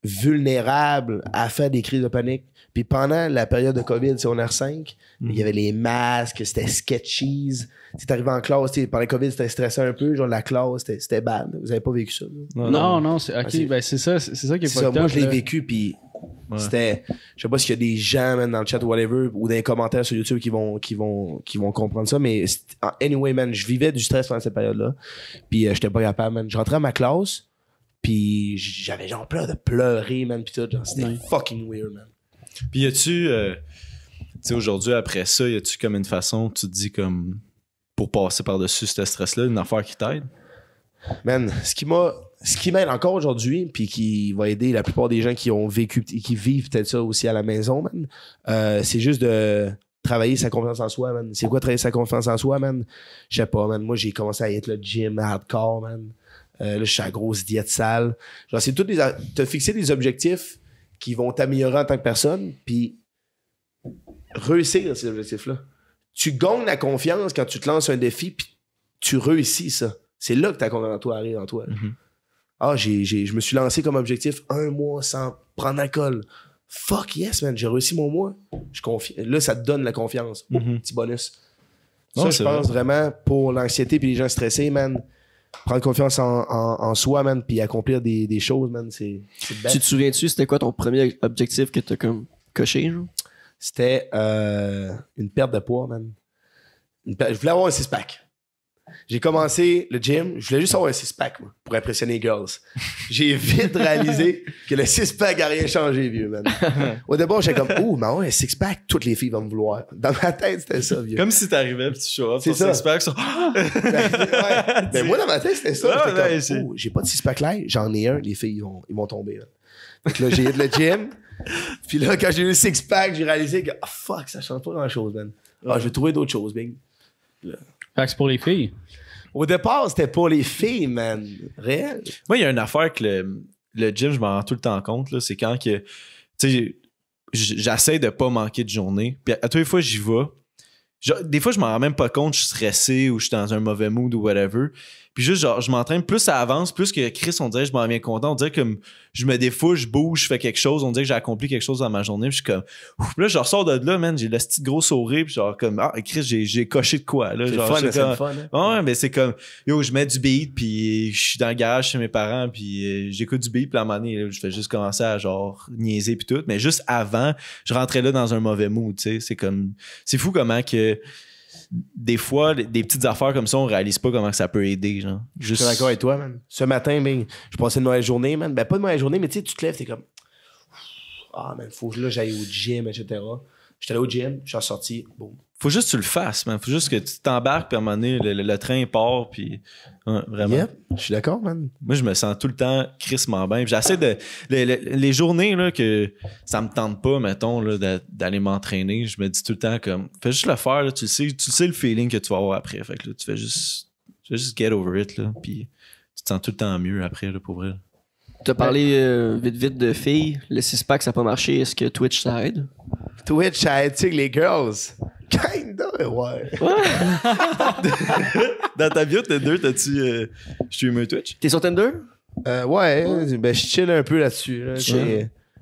vulnérable à faire des crises de panique. Puis pendant la période de COVID, on r 5, il y avait les masques, c'était sketchies. Tu arrivé en classe, pendant le COVID, c'était stressant un peu, genre la classe, c'était bad. Vous avez pas vécu ça?
Non, c'est ok, ben c'est ça qui est
C'est
pas
ça, moi
top,
je l'ai
là.
vécu, puis
Ouais.
c'était. Je sais pas s'il y a des gens man, dans le chat ou whatever, ou dans les commentaires sur YouTube qui vont comprendre ça, mais anyway, man, je vivais du stress pendant cette période-là. Puis j'étais pas capable, man. Je rentrais à ma classe, puis j'avais genre peur de pleurer, man, puis tout. Genre, c'était fucking weird, man.
Puis y a-tu, tu sais, aujourd'hui, après ça, y a-tu comme une façon, tu te dis comme, pour passer par-dessus ce stress-là, une affaire qui t'aide?
Man, ce qui m'aide encore aujourd'hui, puis qui va aider la plupart des gens qui ont vécu et qui vivent peut-être ça aussi à la maison, man, c'est juste de travailler sa confiance en soi, man. C'est quoi travailler sa confiance en soi, man? Je sais pas, man. Moi, j'ai commencé à être le gym hardcore, man. Là, je suis à la grosse diète sale. Genre, c'est te fixer des objectifs qui vont t'améliorer en tant que personne, puis réussir ces objectifs-là. Tu gagnes la confiance quand tu te lances un défi, puis tu réussis ça. C'est là que ta confiance en toi arrive en toi.
Mm-hmm.
Ah, je me suis lancé comme objectif 1 mois sans prendre d'alcool. Fuck yes, man, j'ai réussi mon mois. Là, ça te donne la confiance.
Mm-hmm.
Petit bonus.
Non,
Ça,
c'est
je pense vraiment pour l'anxiété puis les gens stressés, man. Prendre confiance en soi, man, puis accomplir des choses, man, c'est bête.
Tu te souviens-tu, c'était quoi ton premier objectif que t'as comme coché, genre?
C'était une perte de poids, man. Je voulais avoir un six-pack. J'ai commencé le gym, je voulais juste avoir un six-pack, moi, pour impressionner les girls. J'ai vite réalisé que le six-pack a rien changé, vieux, man. Au début, j'étais comme, oh, mais ouais, un six-pack, toutes les filles vont me vouloir. Dans ma tête, c'était ça, vieux.
Comme si t'arrivais pis tu show up
C'est
sur
ça.
six-pack sur...
Ouais. Mais moi, dans ma tête, c'était ça.
Ouais,
J'étais
ouais,
comme,
c'est-
oh, j'ai pas de six-pack là, j'en ai un, les filles, ils vont tomber. Là. Donc là, j'ai eu le gym. Puis là, quand j'ai eu le six-pack, j'ai réalisé que, ah, fuck, ça change pas grand-chose, man. Ah, je vais trouver d'autres choses, bing.
Fait que c'est pour les filles.
Au départ, c'était pour les filles, man. Réel.
Moi, il y a une affaire que le gym, je m'en rends tout le temps compte, là, c'est quand que, tu sais, j'essaie de pas manquer de journée. Puis à toutes les fois, j'y vais. Genre, des fois, je m'en rends même pas compte, je suis stressé ou je suis dans un mauvais mood ou whatever. Puis juste, genre, je m'entraîne, plus ça avance, plus que Chris, on dirait que je m'en viens content. On dirait que je me défoule, je bouge, je fais quelque chose. On dirait que j'ai accompli quelque chose dans ma journée. Puis je suis comme, ouf. Puis là, je ressors de là, man, j'ai le petit gros sourire. Puis genre, comme, ah, Chris, j'ai coché de quoi, là.
C'est le
Genre,
fun,
j'étais
c'est
comme-
le fun. Hein?
Ouais, mais c'est comme, yo, je mets du beat, puis je suis dans le garage chez mes parents, puis j'écoute du beat, puis à un moment donné, là, je fais juste commencer à genre niaiser, puis tout. Mais juste avant, je rentrais là dans un mauvais mood, tu sais. C'est comme, c'est fou comment que des fois, des petites affaires comme ça, on réalise pas comment que ça peut aider, genre.
Je
Juste...
suis d'accord avec toi, man. Ce matin, bing, je passais une mauvaise journée, man. Ben, pas de mauvaise journée, mais tu sais, tu te lèves, t'es comme, ah, man, faut que là, j'aille au gym, etc. J'étais allé au gym, je suis ressorti, boum.
Faut juste que tu le fasses, man. Faut juste que tu t'embarques, puis à un moment donné, le train part, puis ouais, vraiment.
Yep, je suis d'accord, man.
Moi, je me sens tout le temps crissement bien. Puis j'essaie de... Les journées là, que ça me tente pas, mettons, là, d'aller m'entraîner, je me dis tout le temps comme... Fais juste le faire, là, tu sais le feeling que tu vas avoir après. Fait que là, tu fais juste get over it, là, puis tu te sens tout le temps mieux après, là, pour vrai.
T'as parlé vite de filles. Le 6-pack, ça n'a pas marché. Est-ce que Twitch, ça aide?
Twitch, ça aide-tu les girls? Kinda, ouais.
Dans ta bio, Tinder, t'as-tu streamer Twitch?
T'es sur Tinder?
Ouais, ben je chill un peu là-dessus. Là,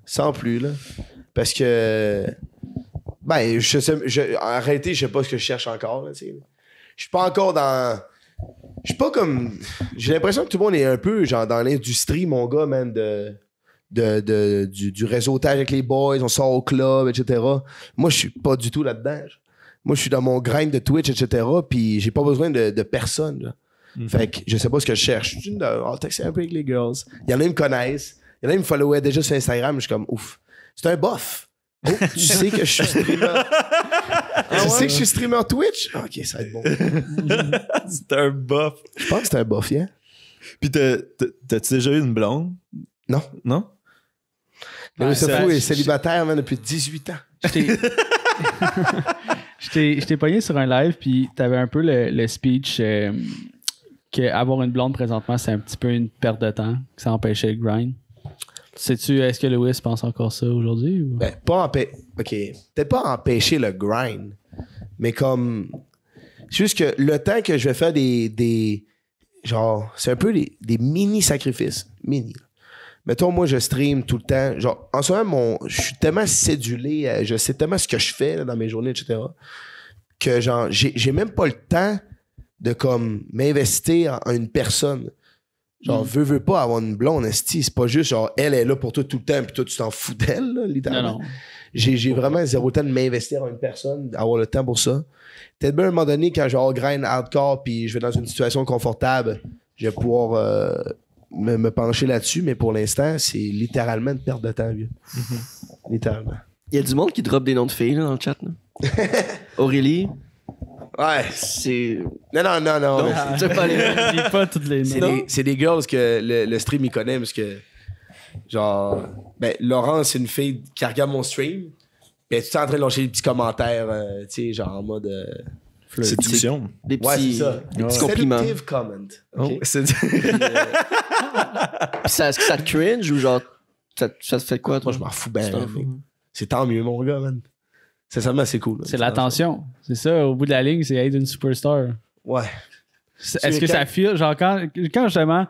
sans plus, là. Parce que... Ben, en réalité, je sais pas ce que je cherche encore, là, tu sais. Je suis pas encore dans... Je suis pas comme... J'ai l'impression que tout le monde est un peu, genre, dans l'industrie, mon gars, man, du réseautage avec les boys, on sort au club, etc. Moi, je suis pas du tout là-dedans. Moi, je suis dans mon grind de Twitch, etc. Puis j'ai pas besoin de personne, là. Fait que je sais pas ce que je cherche. Je suis texter un peu avec les girls. Il y en a qui me connaissent. Il y en a qui me followaient déjà sur Instagram. Je suis comme, ouf. C'est un bof. Oh, tu sais que je suis streamer. Tu sais que je suis streamer Twitch? Ok, ça va être bon.
C'est un buff.
Je pense que c'est un bof, hein?
Puis t'as-tu déjà eu une blonde?
Non.
Non?
Le fou est célibataire, man, depuis 18 ans.
Je t'ai pogné sur un live, puis t'avais un peu le speech qu'avoir une blonde présentement, c'est un petit peu une perte de temps, que ça empêchait le grind. Sais-tu, est-ce que Lewis pense encore ça aujourd'hui? Ou?
Ben, peut-être pas empêcher le grind, mais comme... Juste que le temps que je vais faire des genre, c'est un peu des mini-sacrifices. Mini. Mettons, moi, je stream tout le temps. Genre, en ce moment, je suis tellement cédulé, je sais tellement ce que je fais là, dans mes journées, etc., que genre, j'ai même pas le temps de comme m'investir en une personne. Genre, veux pas avoir une blonde, esti. C'est pas juste genre, elle est là pour toi tout le temps, puis toi, tu t'en fous d'elle, là, littéralement.
Non.
J'ai vraiment zéro temps de m'investir en une personne, avoir le temps pour ça. Peut-être bien à un moment donné, quand je vais grind hardcore, puis je vais dans une situation confortable, je vais pouvoir me pencher là-dessus, mais pour l'instant, c'est littéralement une perte de temps, vieux. Littéralement.
Il y a du monde qui drop des noms de filles là, dans le chat. Là.
Aurélie. Ouais.
C'est.
Non.
Non, tu sais pas les.
Dis pas toutes les noms.
C'est des girls que le stream, il connaît, parce que, genre, ben, Laurence, c'est une fille qui regarde mon stream, puis elle est tout le temps en train de lâcher des petits commentaires, tu sais, genre en mode.
Séduction.
Des petits,
Ouais, c'est ça.
des petits compliments.
Seductive comment. Okay?
Oh, c'est...
Puis est-ce que ça te cringe ou genre, ça te fait quoi, toi?
Moi, je m'en fous bien.
Tu t'en fous.
C'est tant mieux, mon gars, man. Sincèrement, c'est cool.
C'est l'attention. C'est ça, au bout de la ligne, c'est être une superstar.
Ouais.
Est-ce que ça file, genre quand justement,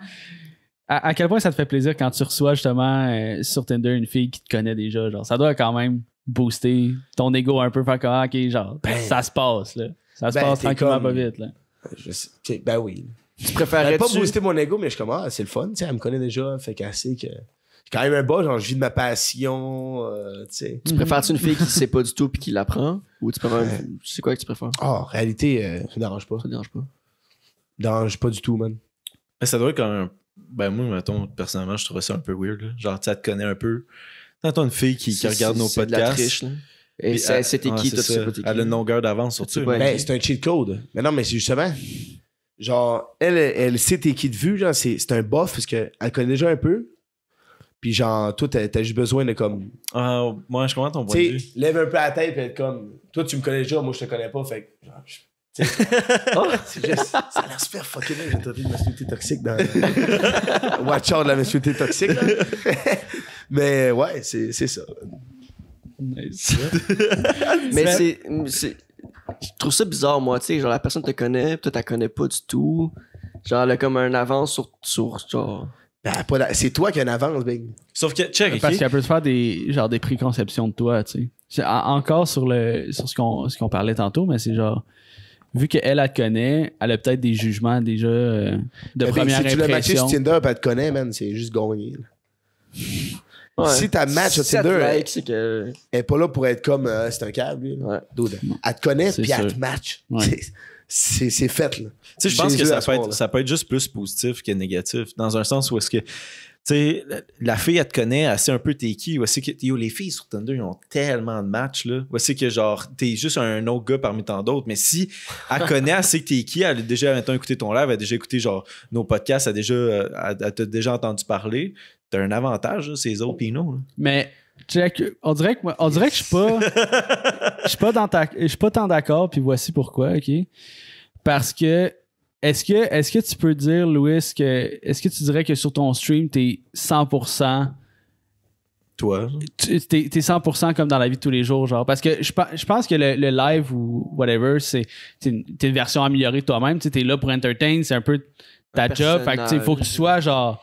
à quel point ça te fait plaisir quand tu reçois justement sur Tinder une fille qui te connaît déjà, genre ça doit quand même booster ton ego un peu, faire comme ok, genre ça se passe là. Ça se passe tranquillement pas vite là.
Ben oui.
Tu préférerais
J'avais pas booster mon ego, mais je suis comme, c'est le fun, tu sais, elle me connaît déjà, fait qu'elle sait que j'ai quand même un bas, genre, je vis de ma passion, tu sais.
Tu préfères-tu une fille qui sait pas du tout puis qui l'apprend? Ou tu préfères c'est quoi que tu préfères?
En réalité, ça me dérange pas.
Ça te dérange pas?
Dérange pas du tout, man.
Mais ça doit être quand même... Ben moi, mettons, personnellement, je trouvais ça un peu weird. Là. Genre, tu sais, elle te connaît un peu. T'entends une fille qui regarde nos
c'est de la
podcasts.
triche, là. Et c'était qui, toi, tu sais pas t'es qui?
Elle a une longueur d'avance sur toi.
Ouais.
Ben, c'est un cheat code. Mais non, mais c'est justement... Genre, elle sait t'es qui de vue, genre, c'est un buff, parce qu'elle connaît déjà un peu. Puis genre, toi, t'as juste besoin de comme...
Moi, je comprends ton point de
Tu
vue.
sais, lève un peu la tête et être comme... Toi, tu me connais déjà, moi, je te connais pas, fait que... Genre, c'est juste... Ça a l'air super fucking bien, j'ai traité de masculinité toxique dans... Watch out de la masculinité toxique, là. Mais ouais, c'est ça.
Nice.
Mais c'est... Je trouve ça bizarre, moi, tu sais, genre la personne te connaît, toi, t'la connais pas du tout. Genre, elle a comme un avance sur genre...
Ben, c'est toi qui as une avance, big.
Sauf que, check,
Parce
ok?
qu'elle peut te faire des préconceptions de toi, tu sais. Encore sur ce qu'on parlait tantôt, mais c'est genre, vu qu'elle te connaît, elle a peut-être des jugements déjà de première
si tu l'as matché
impression.
sur Tinder et elle te connaît, man, c'est juste gagné. Là.
Ouais.
Si ta match sur
Si elle te
Tinder,
like, c'est que...
elle est pas là pour être comme c'est un câble, lui. Là.
Ouais.
Dude, elle te connaît
C'est
puis elle
sûr.
te match.
Ouais.
C'est fait, là.
Tu sais, je pense
Chez
que
eux
ça
à
peut,
soir, là.
ça peut être juste plus positif que négatif, dans un sens où est-ce que, tu sais, la fille, elle te connaît, elle sait un peu t'es qui, où est-ce que, yo, les filles sur Tinder, ils ont tellement de matchs, là, où est-ce que, genre, t'es juste un autre gars parmi tant d'autres, mais si elle connaît, elle sait que t'es qui, elle a déjà, maintenant, écouté ton live, elle a déjà écouté, genre, nos podcasts, elle t'a déjà entendu parler, t'as un avantage, là, ces autres pinots, là.
Mais Jack, on dirait que je suis pas je suis pas tant d'accord, puis voici pourquoi, OK? Parce que est-ce que tu peux dire, Louis, est-ce que tu dirais que sur ton stream, t'es 100%...
Toi?
T'es 100% comme dans la vie de tous les jours, genre. Parce que je pense que le live ou whatever, t'es une version améliorée de toi-même. T'es là pour entertain, c'est un peu ta job. Fait que, faut que tu sois, genre...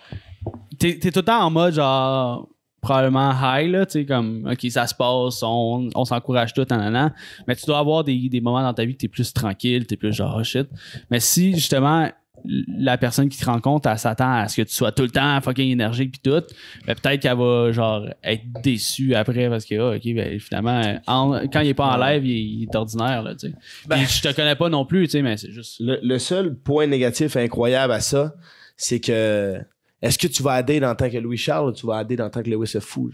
T'es tout le temps en mode, genre... probablement high, là, tu sais, comme, OK, ça se passe, on s'encourage tout, nanana. Mais tu dois avoir des moments dans ta vie que t'es plus tranquille, t'es plus genre, oh shit. Mais si, justement, la personne qui te rencontre, elle s'attend à ce que tu sois tout le temps fucking énergique pis tout, ben peut-être qu'elle va, genre, être déçue après parce que, OK, ben, finalement, quand il est pas en live, il est ordinaire, là, tu sais. Puis je te connais pas non plus, tu sais, mais c'est juste...
Le seul point négatif incroyable à ça, c'est que est-ce que tu vas aider en tant que Louis Charles ou tu vas aider en tant que Lewis le Fou?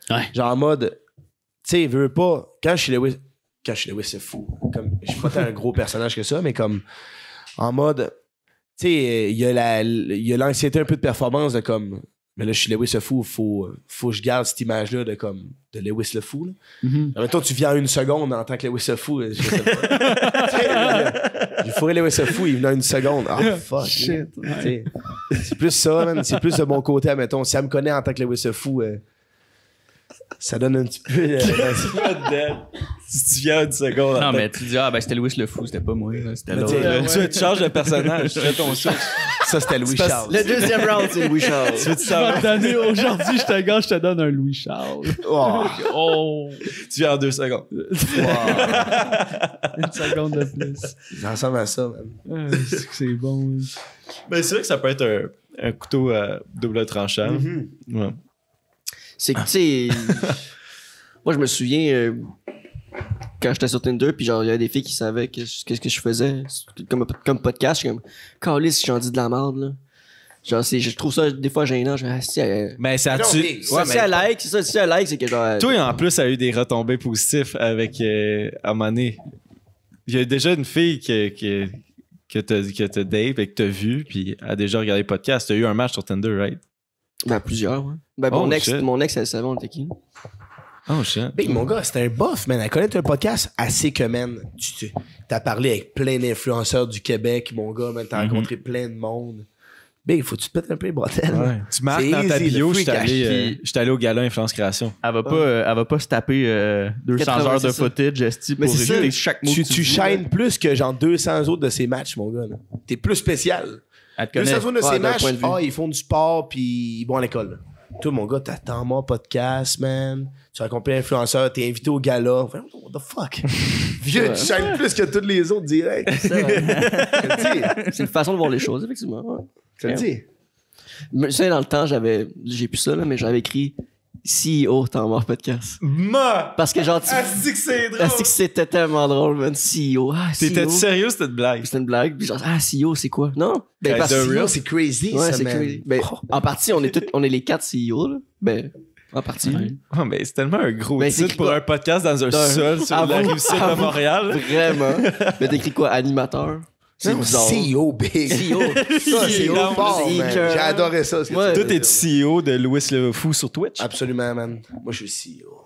Ouais.
Genre en mode, tu sais, veux pas, quand je suis Lewis le Fou, comme, je suis pas tant un gros personnage que ça, mais comme, en mode, tu sais, il y a l'anxiété un peu de performance de comme, mais là, je suis Lewis le Fou, faut que je garde cette image-là de comme, de Lewis le Fou, là.
Mm-hmm.
En même temps, tu viens en une seconde en tant que Lewis le Fou. Je sais pas. Il faudrait Lewis le Fou, il venait en une seconde. Ah, fuck.
Shit. Ouais.
C'est plus ça, man. C'est plus de mon côté, admettons. Si elle me connaît en tant que Lewis le Fou, ça donne un petit peu...
Si tu viens une seconde.
Non, mais tu dis, ben c'était Louis le Fou, c'était pas moi, là, c'était
Mais
l'autre.
Tu changes de personnage, tu fais ton switch.
Ça, c'était Louis
parce-
Charles.
Le deuxième round, c'est Louis Charles.
Tu veux te
Je vais
savoir?
te donner, aujourd'hui, je te donne un Louis Charles.
Oh.
Oh!
Tu viens en 2 secondes.
Une seconde de plus.
Ça ressemble à ça, man.
C'est bon.
Ben, c'est vrai que ça peut être un couteau à double tranchant. Ouais.
C'est que, tu sais, moi, je me souviens, quand j'étais sur Tinder, puis genre, il y a des filles qui savaient qu'est-ce que je faisais comme podcast. Je suis comme, Calisse, j'en dis de la merde, là. Genre, je trouve ça des fois gênant. Je me dis,
Mais ça
Non,
tu.
mais-
Ouais,
si elle like, c'est ça, si elle like, c'est que genre.
toi, en plus, ça a eu des retombées positives avec à un moment donné. Il y a déjà une fille que t'as date et que t'as vu, puis a déjà regardé le podcast. T'as eu un match sur Tinder, right?
Ben, plusieurs, ouais. Ben,
Oh,
mon
shit.
ex, elle savait on était qui.
Oh, shit.
Big, mon gars, c'était un bof, man. Elle connaît un podcast assez que, man. Tu t'as parlé avec plein d'influenceurs du Québec, mon gars, man. T'as rencontré plein de monde. Big, faut que tu te pètes un peu les bretelles.
Ouais. Tu marques
C'est
dans ta
easy,
bio,
le
je
free
suis allé au gala Influence Création.
Elle va pas se taper 200
80,
heures de
c'est ça.
footage, esti,
Mais
pour
c'est ça.
écouter chaque mot que
Tu
dis,
shines plus que genre 200 autres de ces matchs, mon gars. Là. T'es plus spécial.
Elle te connaît.
200 autres de
Ouais,
ces
d'un
matchs,
point de vue.
ils font du sport puis ils vont à l'école. Là. Toi, mon gars, t'attends mon podcast, man. Tu as accompagné l'influenceur, t'es invité au gala. Enfin, what the fuck? Vieux, tu shines plus que tous les autres direct.
C'est ça, ouais.
Je te le dis.
C'est une façon de voir les choses, effectivement. Ouais.
Je te le dis.
Mais, tu sais, dans le temps, j'ai plus ça, là, mais j'avais écrit CEO Temps Mort Podcast. Parce que genre,
Asti que c'est drôle!
Asti que c'était tellement drôle, man. CEO. Ah,
T'étais
CEO.
sérieux, c'était une blague?
C'était une blague. Puis genre, CEO, c'est quoi? Non? Ben,
Guys,
parce
the
que
real.
Yo, c'est crazy,
ouais,
ça,
c'est
man.
crazy. Ben, en partie, on est les 4 CEO, là. Ben, en partie. là.
Oh, mais c'est tellement un gros
Mais c'est
titre pour
quoi?
un podcast dans un sol sur la
Avoue,
rive sud de
avoue.
Montréal.
Vraiment. Mais t'écris quoi? Animateur? C'est
Non,
bizarre.
CEO, big.
CEO.
Ça, c'est
Non,
fort,
c'est
man.
écœurant.
J'ai adoré ça. ce que
Ouais.
tu
Toi,
dis.
t'es CEO de Louis le Fou sur Twitch?
Absolument, man. Moi, je suis CEO,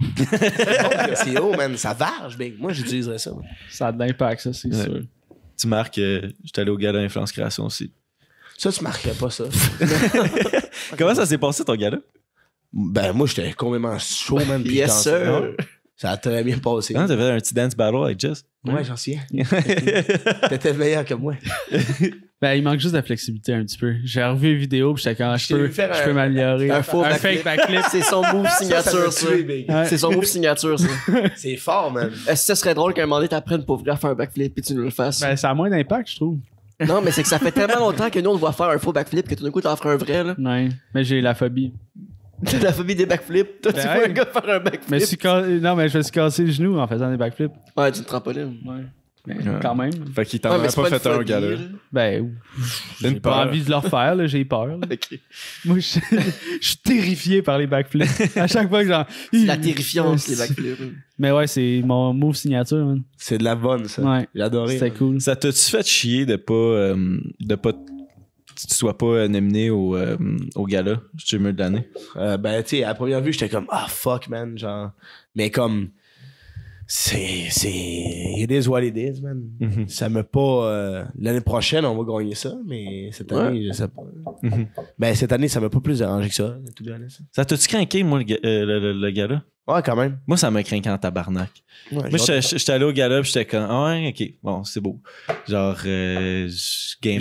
man. CEO, man, ça varge, big. Moi, j'utiliserais ça. man.
Ça a de l'impact, ça, c'est
Ouais.
sûr.
Tu marques, j'étais allé au gala Influence Création aussi.
Ça, tu marquerais pas ça.
Comment ça s'est passé ton gala?
Ben, moi, j'étais complètement chaud, man. puis
Yes,
dansais.
sir.
Ça a très bien passé.
Ah, t'avais un petit dance battle avec Jess?
Ouais, j'en souviens. T'étais meilleur que moi.
Ben, il manque juste de la flexibilité un petit peu. J'ai revu les vidéos, puis j'étais quand
Je t'ai vu faire
je peux m'améliorer.
un faux
fake backflip.
C'est son move
Ça m'a
signature, ça.
tué, big.
Ouais.
C'est son move signature, ça.
C'est fort, man.
Est-ce que ça serait drôle qu'à un moment donné, t'apprennes pour vrai à faire un backflip et tu nous le fasses?
Ben, ça a moins d'impact, je trouve.
Non, mais c'est que ça fait tellement longtemps que nous, on te voit faire un faux backflip que tout d'un coup, t'en feras un vrai, là.
Ouais. Mais j'ai la phobie.
T'as la phobie des backflips. Toi, tu
Ben
vois
ouais.
un gars faire un backflip.
Mais non, mais je me suis cassé le genou en faisant des backflips.
Ouais, tu une trampoline.
Ouais. Mais quand même.
Fait qu'il t'en
Ouais,
aurait
mais c'est
pas
une
fait un
phobie,
gala.
là.
Ben, j'ai
Une
pas
peur.
envie de le refaire, là, j'ai peur. là.
Ok.
Moi, je suis terrifié par les backflips. À chaque fois que genre.
C'est la terrifiance, les backflips.
Mais ouais, c'est mon move signature, man.
C'est de la bonne, ça.
Ouais.
J'ai adoré.
C'était cool.
Ça t'a-tu fait chier de pas tu sois pas nominé au gala streamer de l'année?
Ben, tu sais, à la première vue, j'étais comme, ah, fuck, man. Genre. Mais comme. It is what it is, man.
Mhm.
Ça m'a pas... l'année prochaine, on va gagner ça, mais cette année, je sais pas.
Mhm.
Ben, cette année, ça m'a pas plus dérangé que ça, tout bien.
Ça t'a-tu craqué, moi, le gars-là?
Ouais, quand même.
Moi, ça m'a craqué en tabarnak.
Ouais,
Moi, j'étais allé au gala, puis j'étais comme, ah ouais, ok, bon, c'est beau. Genre, game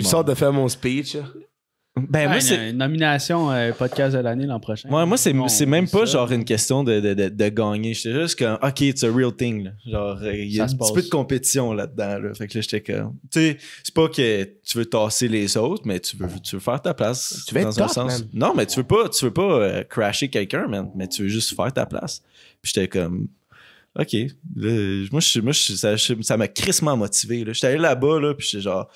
Je
on.
sors de faire mon speech. là.
Ben, moi, c'est.
Une nomination podcast de l'année l'an prochain.
Ouais, moi, c'est
Bon,
même pas
ça.
genre une question de gagner. J'étais juste comme, OK, it's a real thing. Là. Genre, il y a
Ça se
un petit
passe.
peu de compétition là-dedans. Là. Fait que là, j'étais comme. Tu sais, c'est pas que tu veux tasser les autres, mais tu veux faire ta place.
Tu veux être
dans un
top,
sens.
man.
Non, mais tu veux pas crasher quelqu'un, man. Mais tu veux juste faire ta place. Puis j'étais comme. OK. Là, ça m'a crissement motivé. Là. J'étais allé là-bas, là, puis j'étais genre.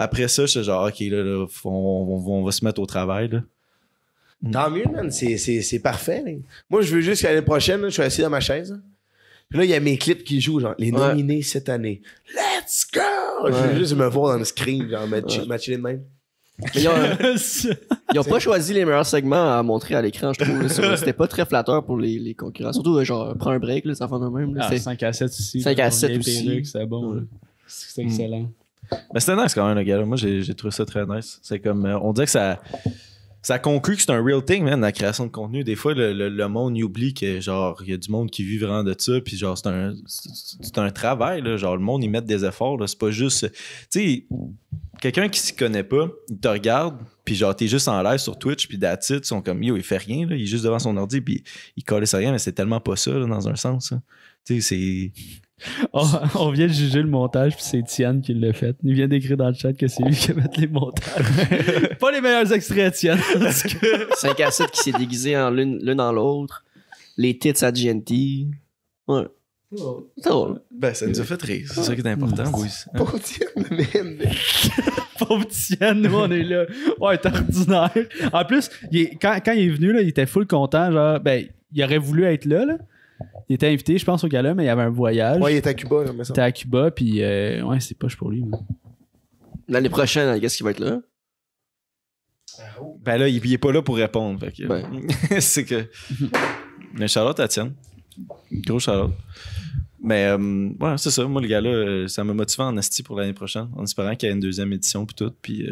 Après ça, j'étais genre, OK, là, on va se mettre au travail. Là.
Tant mieux, man. C'est parfait. Là. Moi, je veux juste qu'à l'année prochaine, là, je suis assis dans ma chaise. Là. Puis là, il y a mes clips qui jouent, genre, les nominés cette année. Let's go! Je veux juste me voir dans le screen, genre, matcher les mêmes.
Mais ils ont pas choisi les meilleurs segments à montrer à l'écran, je trouve. Là. C'était pas très flatteur pour les concurrents. Surtout, genre, prends un break, là, ça fait de même. Là.
Ah,
C'était-
5 à 7 aussi.
5 à
là,
7
les
aussi.
perruques, c'est bon.
Ouais.
là. C'est excellent.
Mais c'était nice quand même, le gars. Moi, j'ai trouvé ça très nice. C'est comme. On dirait que ça conclut que c'est un real thing, man, la création de contenu. Des fois, le monde y oublie que, genre, il y a du monde qui vit vraiment de ça. Puis, genre, c'est un travail, là. Genre, le monde, ils mettent des efforts, là. C'est pas juste. Tu sais, quelqu'un qui s'y connaît pas, il te regarde. Puis, genre, t'es juste en live sur Twitch. Puis, that's it. Ils sont comme, yo, il fait rien, là. Il est juste devant son ordi. Puis, il colle ça rien. Mais c'est tellement pas ça, là, dans un sens, hein. Tu sais, c'est.
On vient de juger le montage, puis c'est Étienne qui l'a fait. Il vient d'écrire dans le chat que c'est lui qui va mettre les montages. Pas les meilleurs extraits, Étienne.
5 à 7 qui s'est déguisé en l'une dans l'autre. Les tits à GNT. Ouais. C'est drôle.
Ben, ça nous a fait rire. C'est ça qui est important, boys. Hein?
Pas tiens, man.
Pauvre Étienne, nous, on est là. Ouais, t'es ordinaire. En plus, quand il est venu, là, il était full content. Genre, ben, il aurait voulu être là, là. Il était invité, je pense, au gala, mais il y avait un voyage.
Ouais, il est à Cuba, là, mais ça.
Il était à Cuba, puis ouais, c'est poche pour lui. Mais...
L'année prochaine, qu'est-ce qui va être là?
Ben là, il est pas là pour répondre. Fait que,
Ben.
c'est que. Mais Charlotte, elle tienne. Gros Charlotte. Mais ouais, c'est ça. Moi, le gars-là, ça m'a motivé en esti pour l'année prochaine, en espérant qu'il y ait une deuxième édition puis tout. Puis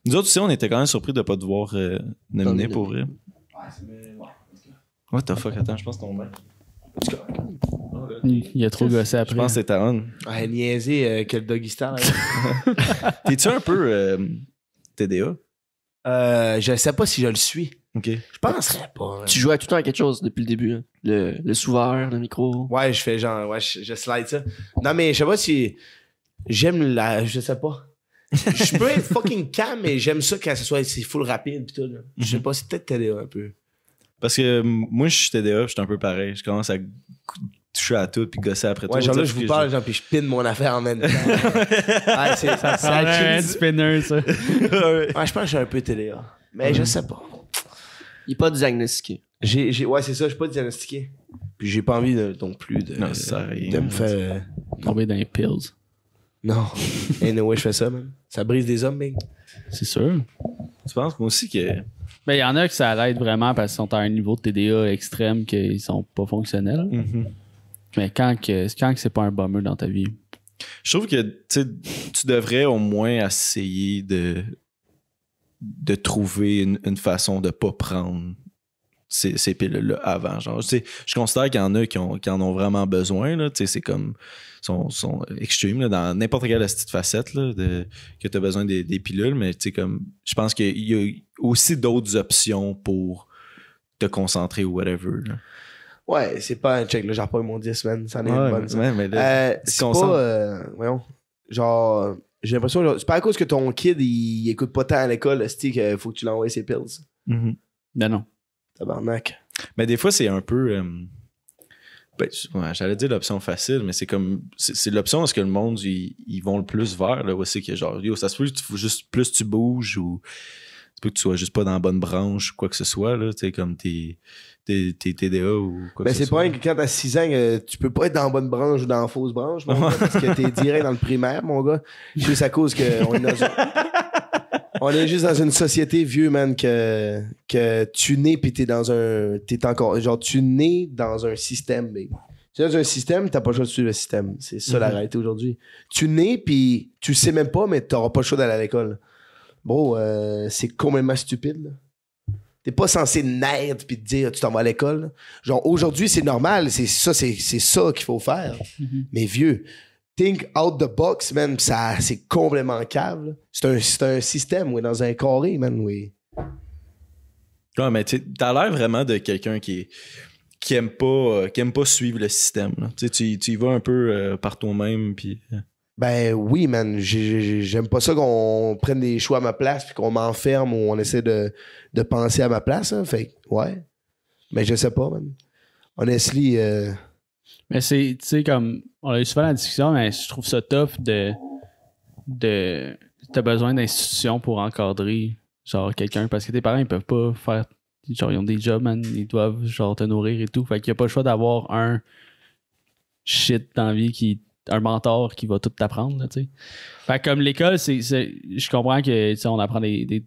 nous autres aussi, on était quand même surpris de pas devoir nominer pour vrai. What the fuck, attends, je pense que ton mec.
Il a trop gossé après.
Je pense que c'est ta on.
Ouais, niaiser que le doggy style. là.
T'es-tu un peu TDA?
Je sais pas si je le suis.
Ok.
Je penserais pas. hein.
Tu jouais tout le temps à quelque chose depuis le début. Hein. Le sous-verre, le micro.
Ouais, je fais genre, ouais, je slide ça. Non, mais je sais pas si j'aime la. Je sais pas. Je peux être fucking calme, mais j'aime ça quand c'est full rapide pis tout. Là. Je sais pas, c'est peut-être TDA un peu.
Parce que moi, je suis TDA, je suis un peu pareil. Je commence à toucher à tout puis gosser après tout.
Ouais, genre là, je
Puis
vous parle, genre, puis je pine mon affaire en même temps. Ouais, c'est ça.
Ça un spinner, ça.
Ouais, je pense que je suis un peu TDA. Mais je sais pas.
Il n'est pas diagnostiqué.
Ouais, c'est ça, je suis pas diagnostiqué. Puis j'ai pas envie non plus de,
Non, ça sert à rien.
de me faire.
Tomber dans les pills.
Non. Anyway, je fais ça, man. Ça brise des hommes, mec.
C'est sûr.
Tu penses moi aussi que.
Ben, il y en a qui ça l'aide vraiment parce qu'ils sont à un niveau de TDA extrême qu'ils sont pas fonctionnels. Mais quand que c'est pas un bummer dans ta vie.
Je trouve que tu devrais au moins essayer de trouver une façon de pas prendre ces pilules-là avant. Genre, je considère qu'il y en a qui en ont vraiment besoin. Là, c'est comme sont extreme là, dans n'importe quelle petite facette là, que tu as besoin des pilules, mais comme je pense qu'il y a aussi d'autres options pour te concentrer ou whatever. Là.
Ouais, c'est pas un check, là. Genre pas mon 10, man. Ça en est une bonne, ça.
Ouais, mais là,
C'est
concentre.
pas. Voyons. Genre, j'ai l'impression, genre, c'est pas à cause que ton kid, il écoute pas tant à l'école, c'est qu'il faut que tu l'envoies ses pills.
Mhm.
Ben non.
Tabarnak.
Mais des fois, c'est un peu. Ouais, j'allais dire l'option facile, mais c'est comme. C'est l'option parce que le monde, ils vont le plus vers, là, où c'est que genre, yo, ça se peut que juste plus tu bouges ou. Ça peut que tu sois juste pas dans la bonne branche ou quoi que ce soit, là, tu sais, comme t'es TDA ou quoi
Ben,
que ce
c'est
soit.
pas rien que quand t'as 6 ans, tu peux pas être dans la bonne branche ou dans la fausse branche, mon gars, parce que t'es direct dans le primaire, mon gars. Juste à cause qu'on est dans on est juste dans une société vieux, man, que tu nais pis t'es dans un. T'es encore. Genre, tu nais dans un système, mais Tu es dans un système, t'as pas le choix de suivre le système. C'est ça la réalité aujourd'hui. Tu nais, puis tu sais même pas, mais t'auras pas le choix d'aller à l'école. Bro, c'est complètement stupide, là. T'es pas censé naître puis te dire tu t'en vas à l'école. Là. Genre, aujourd'hui, c'est normal. C'est ça qu'il faut faire. Mais vieux, think out the box, man. Ça, c'est complètement cave. Là. C'est un système, oui, dans un carré, man, oui.
Ouais, mais t'as l'air vraiment de quelqu'un qui aime pas suivre le système. Là. Tu y vas un peu par toi-même. Puis...
Ben oui, man. J'aime pas ça qu'on prenne des choix à ma place puis qu'on m'enferme ou on essaie de penser à ma place. Hein. Fait ouais. Mais je sais pas, man. Honestly...
Mais c'est, tu sais, comme... On a eu souvent la discussion, mais je trouve ça tough de t'as besoin d'institutions pour encadrer, genre, quelqu'un. Parce que tes parents, ils peuvent pas faire... Genre, ils ont des jobs, man. Ils doivent, genre, te nourrir et tout. Fait qu'il y a pas le choix d'avoir un shit dans la vie un mentor qui va tout t'apprendre, là, tu sais. Fait que comme l'école, je comprends que, tu sais, on apprend des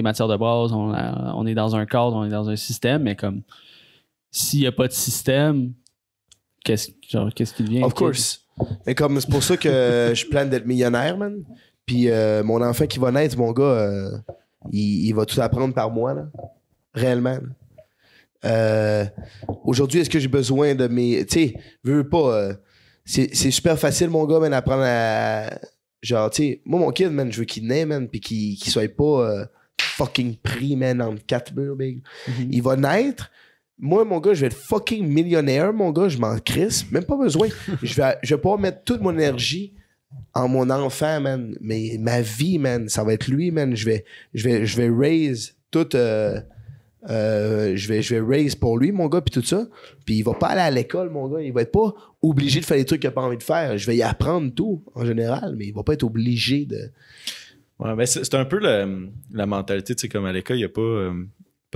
matières de base, on est dans un cadre, on est dans un système, mais comme, s'il n'y a pas de système, qu'est-ce qui devient?
Of course. Mais comme, c'est pour ça que je plane d'être millionnaire, man. Puis mon enfant qui va naître, mon gars, il va tout apprendre par moi, là. Réellement, là. Aujourd'hui, est-ce que j'ai besoin de mes... Tu sais, veux pas... c'est super facile, mon gars, man, d'apprendre à... Genre, tu sais, moi, mon kid, man, je veux qu'il naisse, man, pis qu'il soit pas fucking pris, man, entre 4 murs, big. Il va naître. Moi, mon gars, je vais être fucking millionnaire, mon gars, je m'en crisse. Même pas besoin. Je vais pouvoir mettre toute mon énergie en mon enfant, man. Mais ma vie, man, ça va être lui, man. Je vais raise tout... je vais raise pour lui, mon gars, puis tout ça. Puis il va pas aller à l'école, mon gars. Il va être pas obligé de faire des trucs qu'il a pas envie de faire. Je vais y apprendre tout, en général, mais il va pas être obligé de...
Ouais, ben c'est un peu la mentalité, tu sais, comme à l'école, il y a pas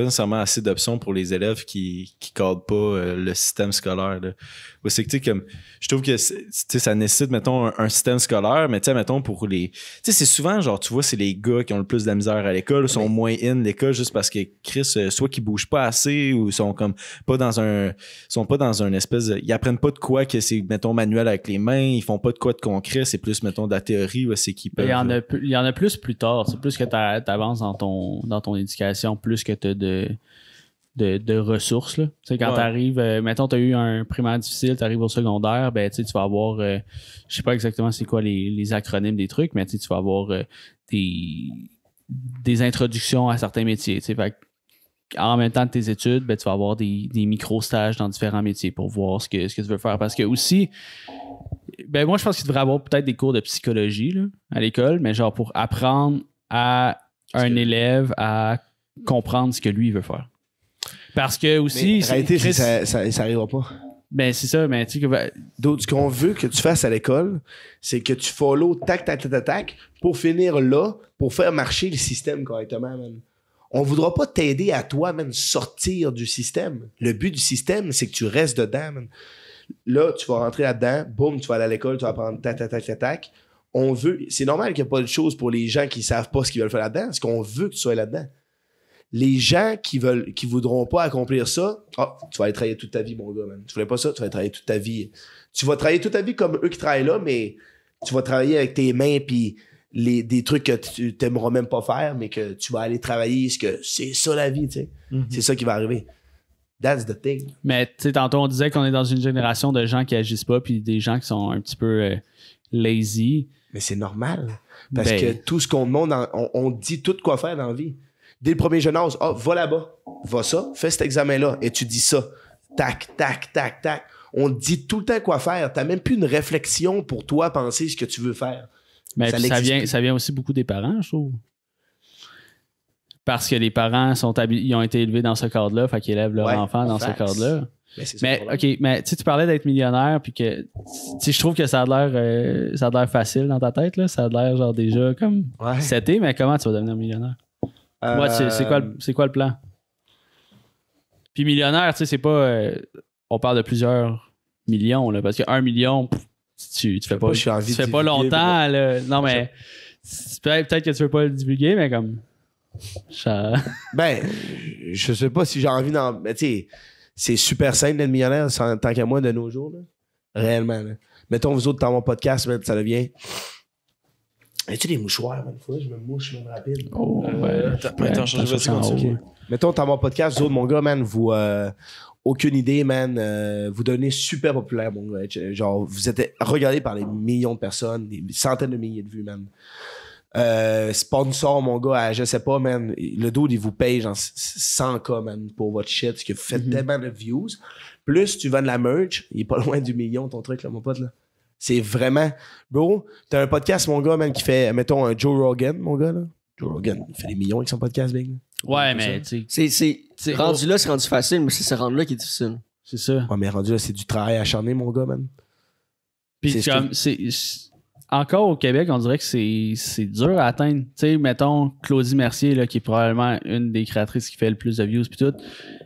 nécessairement assez d'options pour les élèves qui cadrent pas le système scolaire. Là. Ouais, c'est que, tu sais, comme, je trouve que ça nécessite, mettons, un système scolaire, mais tu sais, mettons, pour les... Tu sais, c'est souvent, genre, tu vois, c'est les gars qui ont le plus de la misère à l'école, sont moins in l'école juste parce que Chris, soit qu'ils bougent pas assez ou sont comme pas dans un espèce de... Ils apprennent pas de quoi que c'est, mettons, manuel avec les mains, ils font pas de quoi de concret, c'est plus, mettons, de la théorie, ouais, c'est qu'ils peuvent...
Il y en a plus tard. C'est plus que t'avances dans ton éducation, plus que t'as de ressources. Là. Tu sais, quand t'arrives, mettons, t'as eu un primaire difficile, t'arrives au secondaire, ben, tu sais, tu vas avoir, je sais pas exactement c'est quoi les acronymes des trucs, mais tu sais, tu vas avoir des introductions à certains métiers. Tu sais, fait en même temps de tes études, ben, tu vas avoir des micro-stages dans différents métiers pour voir ce que tu veux faire. Parce que aussi, ben, moi, je pense qu'il devrait avoir peut-être des cours de psychologie là, à l'école, mais genre pour apprendre à un élève à comprendre ce que lui veut faire. Parce que aussi...
Mais en réalité, ça arrivera pas.
Ben, c'est ça, mais tu sais que...
D'autres, ce qu'on veut que tu fasses à l'école, c'est que tu follow tac, pour finir là, pour faire marcher le système correctement, man. On voudra pas t'aider à toi, man, sortir du système. Le but du système, c'est que tu restes dedans, man. Là, tu vas rentrer là-dedans, boum, tu vas aller à l'école, tu vas apprendre tac. On veut... C'est normal qu'il n'y ait pas de choses pour les gens qui savent pas ce qu'ils veulent faire là-dedans, parce qu'on veut que tu sois là-dedans. Les gens qui voudront pas accomplir ça, tu vas aller travailler toute ta vie, mon gars, man. Tu voulais pas ça, tu vas aller travailler toute ta vie. Tu vas travailler toute ta vie comme eux qui travaillent là, mais tu vas travailler avec tes mains puis des trucs que tu t'aimeras même pas faire, mais que tu vas aller travailler, parce que c'est ça la vie, tu sais. C'est ça qui va arriver. That's the thing.
Mais tu sais, tantôt on disait qu'on est dans une génération de gens qui agissent pas puis des gens qui sont un petit peu lazy.
Mais c'est normal. Parce que tout ce qu'on demande, on dit tout quoi faire dans la vie. Dès le premier jeune âge, va là-bas, va ça, fais cet examen-là, étudie ça. Tac. On te dit tout le temps quoi faire. T'as même plus une réflexion pour toi penser ce que tu veux faire.
Mais ça vient aussi beaucoup des parents, je trouve. Parce que les parents ils ont été élevés dans ce cadre-là, fait qu'ils élèvent leur enfant dans ce cadre-là. Mais OK, mais tu parlais d'être millionnaire, puis que je trouve que ça a l'air facile dans ta tête, là. Ça a l'air genre déjà comme seté, mais comment tu vas devenir millionnaire? C'est quoi le plan? Puis millionnaire, tu sais, c'est pas... on parle de plusieurs millions, là, parce que 1 million, tu fais pas longtemps, là. Non, mais peut-être que tu veux pas le divulguer, mais comme...
Ben, je sais pas si j'ai envie d'en... Mais tu sais, c'est super simple d'être millionnaire, tant qu'à moi, de nos jours. Là. Réellement. Là. Mettons, vous autres, dans mon podcast, man, ça devient... As-tu des mouchoirs, man? Faudrait que je me mouche, même rapide.
Oh,
Attends, je vais
Mettons, dans mon podcast, vous autres, mon gars, man, vous... aucune idée, man. Vous devenez super populaire, mon gars. Genre, vous êtes regardé par des millions de personnes, des centaines de milliers de vues, man. Sponsor, mon gars, je sais pas, man. Le dude, il vous paye genre 100K, man, pour votre shit, parce que vous faites tellement de views. Plus tu vends de la merch, il est pas loin du million, ton truc, là, mon pote, là. C'est vraiment... Bro, t'as un podcast, mon gars, man, qui fait, mettons, un Joe Rogan, mon gars, là. Joe Rogan, il fait des millions avec son podcast, big.
Ouais, mais tu sais.
C'est rendu là, c'est rendu facile, mais c'est ce rendu là qui est difficile.
C'est ça.
Ouais, mais rendu là, c'est du travail acharné, mon gars, man.
Puis comme, encore au Québec, on dirait que c'est dur à atteindre. Tu sais, mettons, Claudie Mercier, là, qui est probablement une des créatrices qui fait le plus de views puis tout,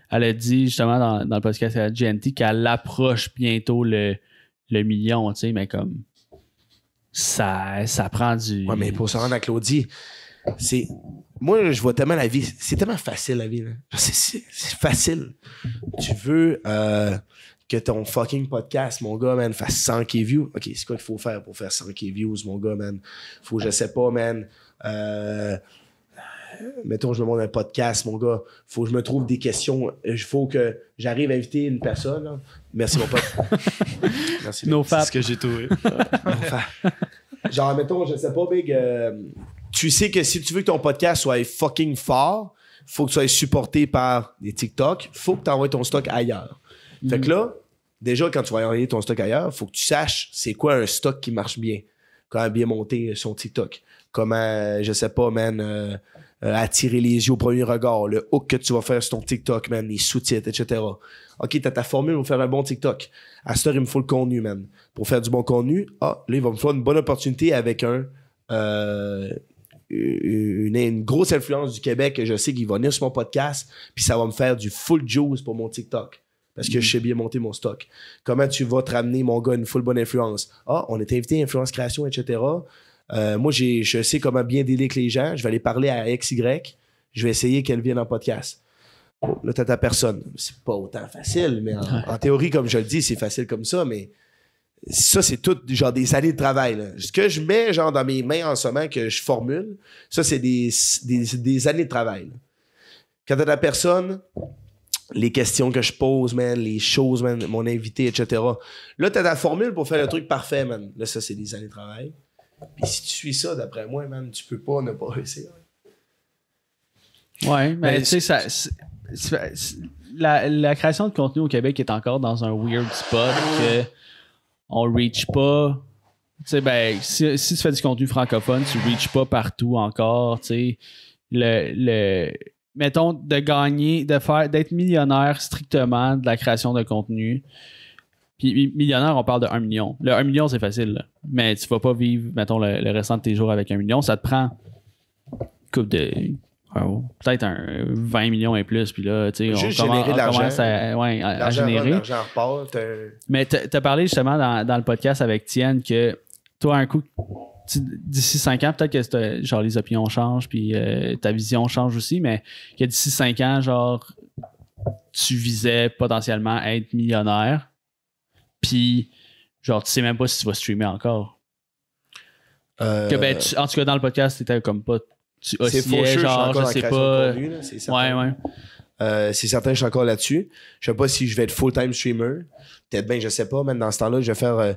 elle a dit justement dans le podcast à GNT qu'elle approche bientôt le million, tu sais, mais comme ça prend du...
Ouais, mais pour se rendre à Claudie, c'est... Moi, je vois tellement la vie... C'est tellement facile, la vie, là. C'est facile. Tu veux que ton fucking podcast, mon gars, man, fasse 100K views. OK, c'est quoi qu'il faut faire pour faire 100K views, mon gars, man? Faut, je sais pas, man... mettons, je me montre un podcast, mon gars. Faut que je me trouve des questions. Il faut que j'arrive à inviter une personne. Là. Merci, mon pote. Merci.
No
C'est
fap.
ce que j'ai trouvé.
Genre, mettons, je sais pas, Big. Tu sais que si tu veux que ton podcast soit fucking fort, faut que tu sois supporté par des TikTok. Faut que tu envoies ton stock ailleurs. Fait que là, déjà, quand tu vas envoyer ton stock ailleurs, faut que tu saches c'est quoi un stock qui marche bien. Comment bien monter son TikTok. Comment, je sais pas, man... attirer les yeux au premier regard, le hook que tu vas faire sur ton TikTok, man, les sous-titres, etc. OK, t'as ta formule pour faire un bon TikTok. À cette heure, il me faut le contenu, man. Pour faire du bon contenu, là, il va me falloir une bonne opportunité avec une grosse influence du Québec que je sais qu'il va venir sur mon podcast, puis ça va me faire du full juice pour mon TikTok. Parce que je sais bien monter mon stock. Comment tu vas te ramener, mon gars, une full bonne influence? On est invité à Influence Création, etc. Moi, je sais comment bien dealer avec les gens. Je vais aller parler à XY. Je vais essayer qu'elle vienne en podcast. Bon, là, t'as ta personne. C'est pas autant facile, mais en théorie, comme je le dis, c'est facile comme ça, mais ça, c'est tout genre des années de travail. Là. Ce que je mets genre dans mes mains en ce moment, que je formule, ça, c'est des années de travail. Là. Quand t'as ta personne, les questions que je pose, man, les choses, man, mon invité, etc. Là, t'as ta formule pour faire le truc parfait, man. Là, ça, c'est des années de travail. Puis si tu suis ça, d'après moi, man, tu peux pas ne pas réussir.
Ouais, mais tu sais, la création de contenu au Québec est encore dans un weird spot que on reach pas. Tu sais, ben, si tu fais du contenu francophone, tu reach pas partout encore, tu sais. Mettons, de gagner, d'être millionnaire strictement de la création de contenu. Puis millionnaire, on parle de 1 million. Le 1 million, c'est facile, là. Mais tu vas pas vivre, mettons, le restant de tes jours avec 1 million. Ça te prend coupe de... peut-être 20 millions et plus. Puis là, tu sais, on commence à générer.
L'argent repart.
Mais t'as parlé justement dans le podcast avec Tienne que toi, un coup, d'ici 5 ans, peut-être que genre les opinions changent puis ta vision change aussi, mais que d'ici 5 ans, genre, tu visais potentiellement être millionnaire. Puis, genre, tu sais même pas si tu vas streamer encore. Que, ben, en tout cas, dans le podcast, t'étais comme pas. Tu oscillais, genre, je sais pas.
Contenu, là, c'est certain.
Ouais.
C'est certain, je suis encore là-dessus. Je sais pas si je vais être full-time streamer. Peut-être bien, je sais pas. Même dans ce temps-là, je vais faire.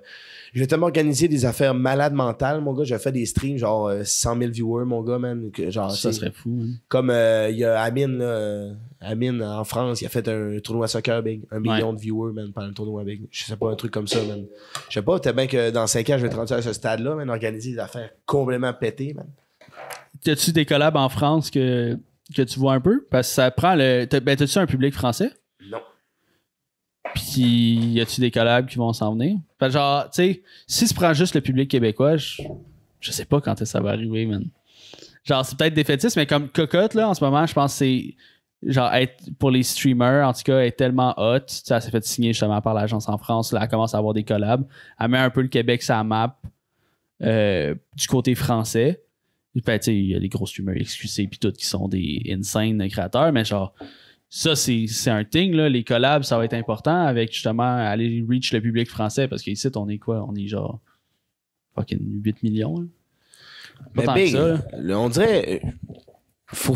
Je vais tellement organiser des affaires malades mentales, mon gars. Je vais faire des streams, genre 100 000 viewers, mon gars, man. Genre,
ça serait fou. Hein.
Comme il y a Amine, là. Amine, en France, il a fait un tournoi soccer big. 1 million de viewers, man, pendant le tournoi big. Je sais pas, un truc comme ça, man. Je sais pas, peut-être bien que dans 5 ans, je vais être rendu à ce stade-là, man. Organiser des affaires complètement pétées, man.
As-tu des collabs en France que tu vois un peu? Parce que ça prend le. T'as-tu un public français?
Non.
Puis y a-tu des collabs qui vont s'en venir? Fait genre, tu sais, si tu prends juste le public québécois, je sais pas quand ça va arriver, man. Genre, c'est peut-être défaitiste, mais comme Cocotte, là, en ce moment, je pense que c'est. Genre, être pour les streamers, en tout cas, est tellement hot. Ça s'est fait signer justement par l'agence en France. Là, elle commence à avoir des collabs. Elle met un peu le Québec sur la map du côté français. Ben, tu sais, il y a des gros streamers exclusés puis tout qui sont des insane créateurs, mais genre, ça, c'est un thing, là. Les collabs, ça va être important avec justement aller reach le public français parce qu'ici, on est quoi? On est genre fucking 8 millions. Là. Pas
Mais
tant que
big,
ça, là.
là, on dirait, faut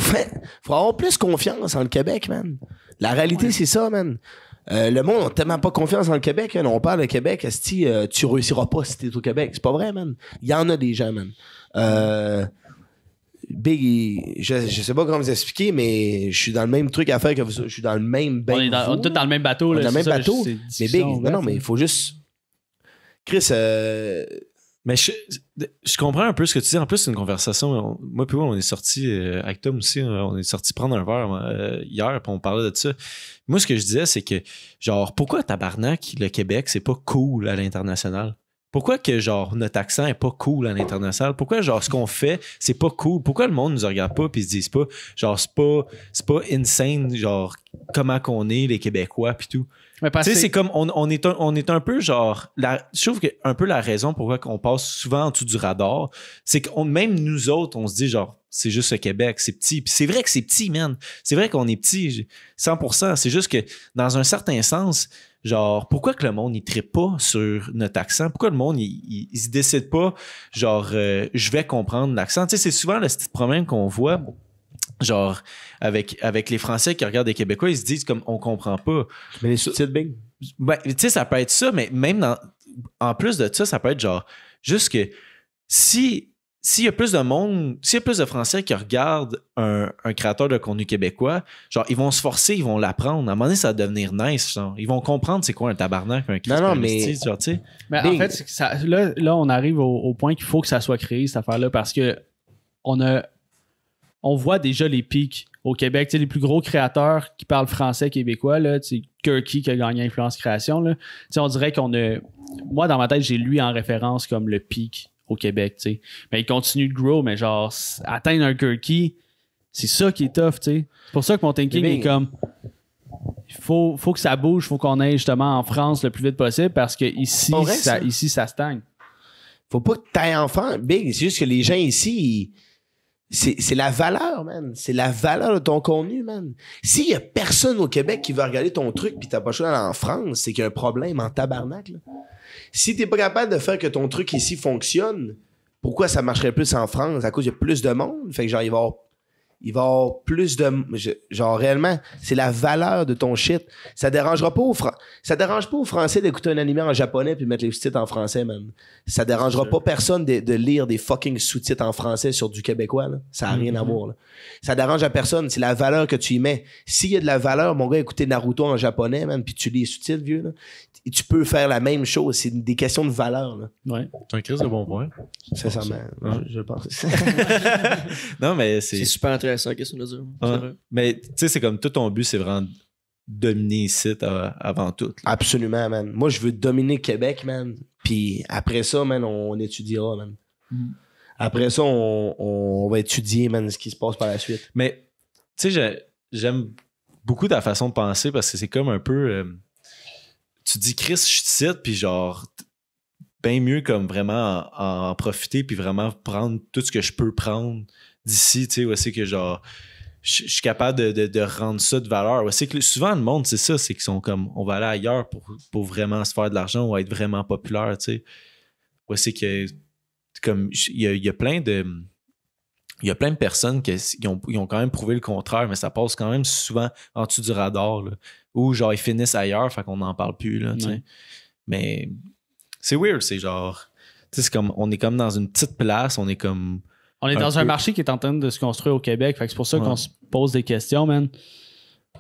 avoir plus confiance en le Québec, man. La réalité, c'est ça, man. Le monde n'a tellement pas confiance en le Québec. Hein. On parle de Québec, esti, tu réussiras pas si t'es au Québec. C'est pas vrai, man. Il y en a des gens, man. Big, je sais pas comment vous expliquer, mais je suis dans le même truc à faire que vous. Je suis dans le même bain.
On est tous dans le même bateau.
On est
Là,
dans le même
c'est ça,
bateau.
c'est
Mais
discussion
big,
ouverte,
non, mais
là.
il faut juste. Chris,
Mais je comprends un peu ce que tu dis. En plus, c'est une conversation. Moi, puis on est sorti avec Tom aussi. On est sorti prendre un verre hier, puis on parlait de ça. Moi, ce que je disais, c'est que, genre, pourquoi tabarnak, le Québec, c'est pas cool à l'international? Pourquoi que, genre, notre accent est pas cool à l'international? Pourquoi, genre, ce qu'on fait, c'est pas cool? Pourquoi le monde nous regarde pas puis se disent pas, genre, c'est pas insane, genre, comment qu'on est, les Québécois, puis tout?
Mais parce
Tu sais,
que
c'est comme, on est un peu genre, je trouve que un peu la raison pourquoi on passe souvent en dessous du radar, c'est que même nous autres, on se dit genre, c'est juste le Québec, c'est petit. Puis c'est vrai que c'est petit, man. C'est vrai qu'on est petit, 100%. C'est juste que, dans un certain sens, genre, pourquoi que le monde, il trippe pas sur notre accent? Pourquoi le monde, il se décide pas, genre, je vais comprendre l'accent? Tu sais, c'est souvent le petit problème qu'on voit. Genre, avec les Français qui regardent les Québécois, ils se disent comme on comprend pas.
mais les sous-titres, big.
Ben, tu sais, ça peut être ça, mais même en plus de ça peut être genre juste que s'il y a plus de monde, s'il y a plus de Français qui regardent un créateur de contenu québécois, genre, ils vont se forcer, ils vont l'apprendre. À un moment donné, ça va devenir nice. Genre. Ils vont comprendre c'est quoi un tabarnak, un Christ,
Non,
un
mais-
esti, genre, tu sais.
Mais
Big.
en fait, c'est que là, on arrive au point qu'il faut que ça soit créé, cette affaire-là, parce que on voit déjà les pics au Québec. Tu sais, les plus gros créateurs qui parlent français québécois, là, tu sais, Kirky qui a gagné Influence Création, là, tu sais, on dirait qu'on a... Moi, dans ma tête, j'ai lui en référence comme le pic au Québec, tu sais. Mais il continue de grow, mais genre, atteindre un Kirky, c'est ça qui est tough, tu sais. C'est pour ça que mon thinking
Mais
est comme... Il faut que ça bouge, il faut qu'on aille justement en France le plus vite possible parce que ici,
Pas vrai, ça.
ici, ça stagne.
Faut pas que t'ailles enfant. Big, c'est juste que les gens ici, c'est la valeur, man. C'est la valeur de ton contenu, man. S'il y a personne au Québec qui veut regarder ton truc pis t'as pas le choix d'aller en France, c'est qu'il y a un problème en tabarnak, là. Si t'es pas capable de faire que ton truc ici fonctionne, pourquoi ça marcherait plus en France? À cause qu'il y a plus de monde. Fait que genre, il va y avoir plus de... Genre, réellement, c'est la valeur de ton shit. Ça dérangera pas ça dérange pas aux Français d'écouter un animé en japonais puis mettre les sous-titres en français, man. Ça dérangera pas personne de lire des fucking sous-titres en français sur du québécois, là. Ça a rien à voir, là. Ça dérange à personne. C'est la valeur que tu y mets. S'il y a de la valeur, mon gars, écouter Naruto en japonais, man, puis tu lis les sous-titres, vieux, là. Tu peux faire la même chose. C'est des questions de valeur, là.
Ouais.
C'est un Christ de bon point.
Sincèrement,
Ouais.
je pense.
Non, mais
C'est super intéressant, qu'est-ce qu'on a dire. C'est
Ouais.
vrai.
Mais tu sais, c'est comme tout ton but, c'est vraiment dominer ici avant tout. là.
Absolument, man. Moi, je veux dominer Québec, man. Puis après ça, man, on étudiera, man. Après ça, on va étudier, man, ce qui se passe par la suite.
Mais tu sais, j'aime beaucoup ta façon de penser parce que c'est comme un peu. Tu dis Chris, je te cite, puis genre, bien mieux comme vraiment en profiter, puis vraiment prendre tout ce que je peux prendre d'ici, tu sais, où c'est que genre, je suis capable de rendre ça de valeur. Ouais, c'est que souvent, le monde, c'est ça, c'est qu'ils sont comme, on va aller ailleurs pour vraiment se faire de l'argent ou être vraiment populaire, tu sais. Ouais, c'est que, comme, il y a plein de. Il y a plein de personnes qui ont quand même prouvé le contraire, mais ça passe quand même souvent en dessous du radar, là, ou genre ils finissent ailleurs, fait qu'on n'en parle plus, là, tu sais.
Ouais.
Mais c'est weird, c'est genre, tu sais, c'est comme, on est comme dans une petite place, on est comme.
On est
Un
dans un
peu.
marché qui est en train de se construire au Québec. Fait que c'est pour ça
Ouais.
qu'on se pose des questions, man.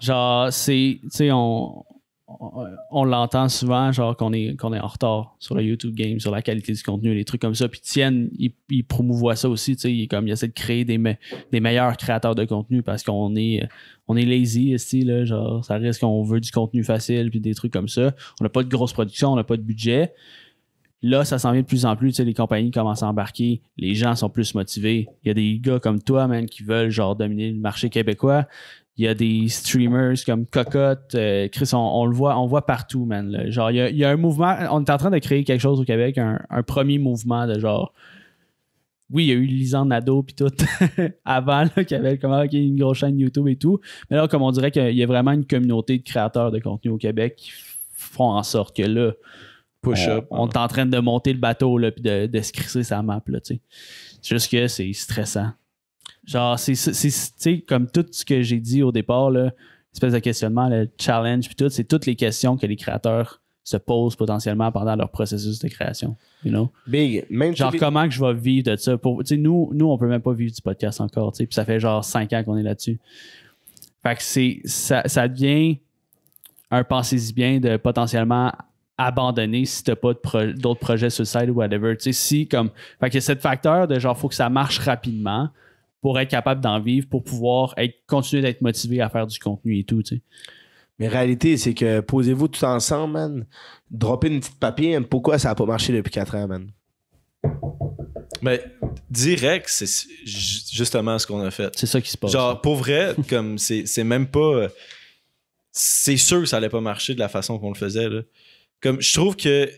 Genre, tu sais, on l'entend souvent, genre, qu'on est en retard sur le YouTube Game, sur la qualité du contenu, des trucs comme ça. Puis Tienne, il promouvoit ça aussi, tu sais. Il essaie de créer des meilleurs créateurs de contenu parce qu'on est lazy, ici, là. Genre, ça reste qu'on veut du contenu facile puis des trucs comme ça. On n'a pas de grosse production, on n'a pas de budget. Là, ça s'en vient de plus en plus, tu sais, les compagnies commencent à embarquer, les gens sont plus motivés. Il y a des gars comme toi, man, qui veulent, genre, dominer le marché québécois. Il y a des streamers comme Cocotte, Chris, on le voit partout, man. Là. Genre, il y a un mouvement, on est en train de créer quelque chose au Québec, un premier mouvement de genre oui, il y a eu Lisande Nadeau puis tout avant là, qui avait une grosse chaîne YouTube et tout. Mais là, comme on dirait qu'il y a vraiment une communauté de créateurs de contenu au Québec qui font en sorte que là, on est en train de monter le bateau là, puis de se crisser sa map. Là, c'est juste que c'est stressant. Genre, c'est comme tout ce que j'ai dit au départ, là, espèce de questionnement, le challenge puis tout, c'est toutes les questions que les créateurs se posent potentiellement pendant leur processus de création. You know?
Big. Même
genre, comment que je vais vivre de ça? Nous, on peut même pas vivre du podcast encore. Puis ça fait genre 5 ans qu'on est là-dessus. Fait que ça devient un pensez-y bien de potentiellement abandonner si t'as pas d'autres projets sur le side ou whatever. Si comme. Fait qu'il y a ce facteur de genre, faut que ça marche rapidement pour être capable d'en vivre, pour pouvoir continuer d'être motivé à faire du contenu et tout. T'sais.
Mais la réalité, c'est que posez-vous tout ensemble, man. Droppez une petite papier, pourquoi ça a pas marché depuis 4 ans, man?
Mais direct, c'est justement ce qu'on a fait.
C'est ça qui se passe.
Genre, pour vrai, comme c'est même pas. C'est sûr que ça allait pas marcher de la façon qu'on le faisait, là. Comme je trouve que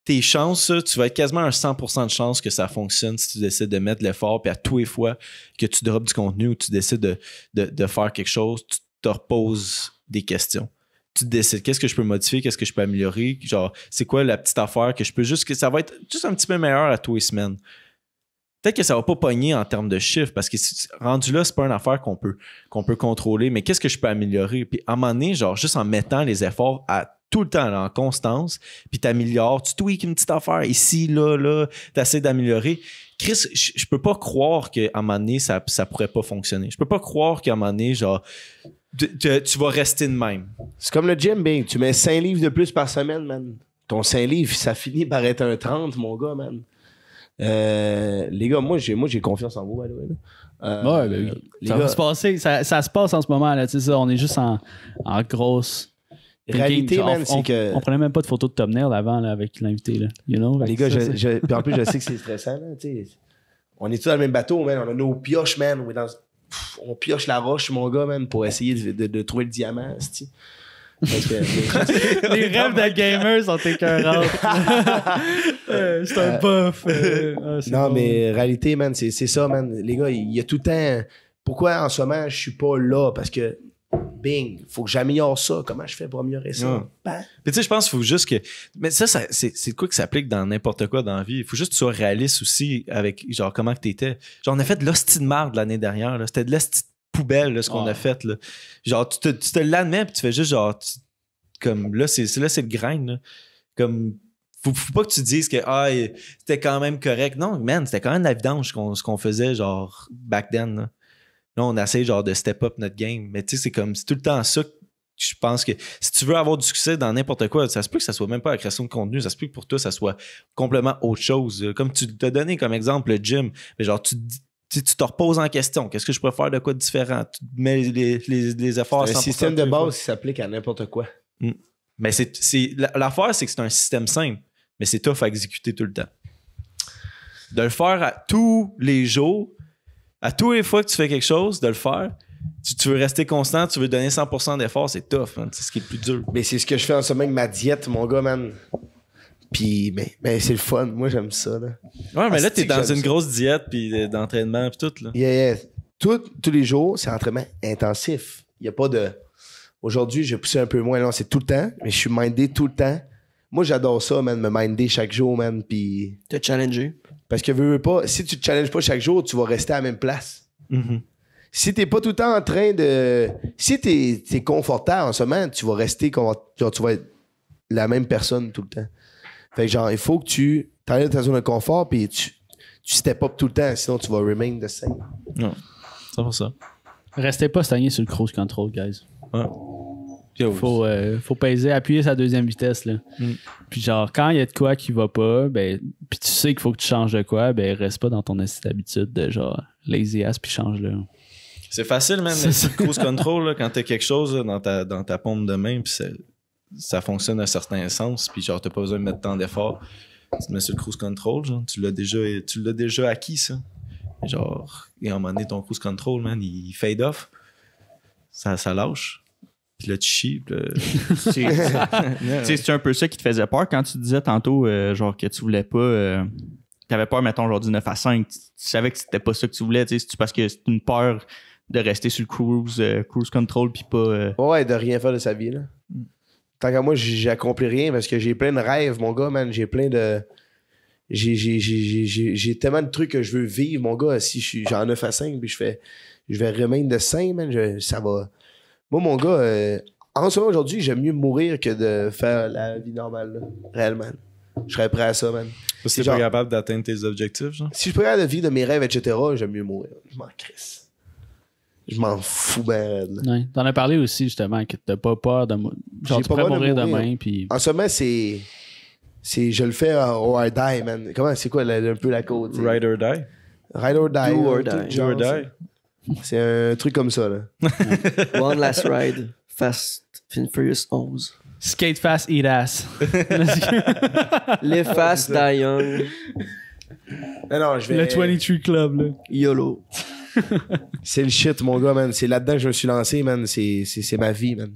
tes chances, tu vas être quasiment un 100% de chance que ça fonctionne si tu décides de mettre l'effort, puis à tous les fois que tu drops du contenu ou tu décides de faire quelque chose, tu te reposes des questions. Tu te décides qu'est-ce que je peux modifier, qu'est-ce que je peux améliorer, genre c'est quoi la petite affaire que je peux que ça va être juste un petit peu meilleur à tous les semaines. Peut-être que ça va pas pogner en termes de chiffres parce que rendu là, c'est pas une affaire qu'on peut contrôler, mais qu'est-ce que je peux améliorer? Puis à un moment donné, genre juste en mettant les efforts à tout le temps, là, en constance, puis t'améliores, tu tweaks une petite affaire ici, là, t'essaies d'améliorer. Chris, je peux pas croire qu'à un moment donné, ça pourrait pas fonctionner. Je peux pas croire qu'à un moment donné, genre, tu vas rester de même.
C'est comme le gym, Bing. Tu mets 5 livres de plus par semaine, man. Ton 5 livres, ça finit par être un 30, mon gars, man. Les gars, moi j'ai confiance en vous, by the way, là.
Ouais, ben oui. Ça va se passer, ça se passe en ce moment, là. Tu sais, on est juste en grosse.
Réalité,
genre,
man, c'est que.
On prenait même pas de photos de thumbnail avant là, avec l'invité. Là. You know?
Les gars, puis en plus, je sais que c'est stressant. Là, on est tous dans le même bateau, man. On a nos pioches, man. On pioche la roche, mon gars, man, pour essayer de trouver le diamant.
Les rêves de gamers sont écœurants. C'est un buff.
Non, mais réalité, man, c'est ça, man. Les gars, il y a tout le temps. Pourquoi en ce moment, je suis pas là? Parce que. Bing, faut que j'améliore ça. Comment je fais pour améliorer ça?
Mais tu sais, je pense qu'il faut juste que. Mais ça c'est quoi que ça s'applique dans n'importe quoi dans la vie. Il faut juste que tu sois réaliste aussi avec genre comment que t'étais. Genre, on a fait de l'hostie de marde l'année dernière. Là. C'était de l'hostie de poubelle là, ce qu'on a fait. Là. Genre, tu te l'admets puis tu fais juste genre. Comme là, c'est le grain. Là. Comme. Faut pas que tu dises que c'était quand même correct. Non, man, c'était quand même la vidange ce qu'on faisait genre back then. Là. Là, on essaie genre de step up notre game. Mais tu sais, c'est tout le temps ça que je pense que si tu veux avoir du succès dans n'importe quoi, ça se peut que ça soit même pas la création de contenu, ça se peut que pour toi, ça soit complètement autre chose. Comme tu t'as donné comme exemple le gym, mais genre tu te reposes en question. Qu'est-ce que je pourrais faire de quoi de différent? Tu mets les efforts.
C'est un système de base qui s'applique à n'importe quoi.
Mais l'affaire, c'est que c'est un système simple, mais c'est tough à exécuter tout le temps. De le faire à tous les jours, à tous les fois que tu fais quelque chose, de le faire, tu veux rester constant, tu veux donner 100% d'effort, c'est tough, hein, c'est ce qui est le plus dur.
Mais c'est ce que je fais en ce moment avec ma diète, mon gars, man. Puis, mais c'est le fun, moi j'aime ça, là.
Ouais, mais là, t'es dans une grosse diète, puis d'entraînement, puis tout, là.
Yeah. Tous les jours, c'est un entraînement intensif. Il n'y a pas de... Aujourd'hui, je vais pousser un peu moins, non, c'est tout le temps, mais je suis mindé tout le temps. Moi, j'adore ça, man, me minder chaque jour, man, puis...
Te challenger.
Parce que veux pas, si tu te challenges pas chaque jour, tu vas rester à la même place.
Mm-hmm.
Si t'es pas tout le temps en train de... Si t'es confortable en ce moment, tu vas rester... Genre, tu vas être la même personne tout le temps. Fait que genre, il faut que tu t'enlèves de ta zone de confort puis tu step up tout le temps, sinon tu vas remain the same.
Non, c'est pour ça.
Restez pas stagné sur le cruise control, guys.
Ouais.
Faut peser, appuyer sa deuxième vitesse, là. Puis genre, quand il y a de quoi qui va pas, ben, puis tu sais qu'il faut que tu changes de quoi, ben, reste pas dans ton habitude de genre lazy ass puis change-le.
C'est facile, man, le cruise control, là, quand t'as quelque chose là, dans ta paume de main, puis ça fonctionne à un certain sens, puis genre, t'as pas besoin de mettre tant d'efforts. Tu te mets sur le cruise control, genre, tu l'as déjà acquis, ça. Et genre, et à un moment donné, ton cruise control, man, il fade off. Ça lâche. Puis là, tu chies.
C'est un peu ça qui te faisait peur quand tu disais tantôt genre que tu voulais pas t'avais peur, mettons, genre du 9 à 5. Tu savais que c'était pas ça que tu voulais, tu sais. C'est parce que c'est une peur de rester sur le cruise control puis pas.
Ouais, de rien faire de sa vie, là. Tant qu'à moi, j'ai accompli rien parce que j'ai plein de rêves, mon gars, man. J'ai plein de. J'ai tellement de trucs que je veux vivre, mon gars. Si j'ai en 9 à 5, puis je vais remain de sain, man. Ça va. Moi, mon gars, en ce moment, aujourd'hui, j'aime mieux mourir que de faire la vie normale, là. Réellement. Je serais prêt à ça, man.
Si t'es pas capable d'atteindre tes objectifs, genre.
Si je peux de vivre de mes rêves, etc., j'aime mieux mourir. Je m'en crisse. Je m'en fous ben.
Ouais. T'en as parlé aussi, justement, que t'as pas peur de genre, tu pourrais mourir demain, puis...
En ce moment, c'est... Je le fais au I die, man. Comment, c'est quoi un peu la code? T'sais?
Ride or die.
Ride or die.
Do or die.
Do or die.
C'est un truc comme ça, là.
One Last Ride, Fast and Furious 11.
Skate fast, eat ass.
Live Fast, Die Young.
Non, je vais...
Le 23 Club, là.
YOLO.
C'est le shit, mon gars, man. C'est là-dedans que je me suis lancé, man. C'est ma vie, man.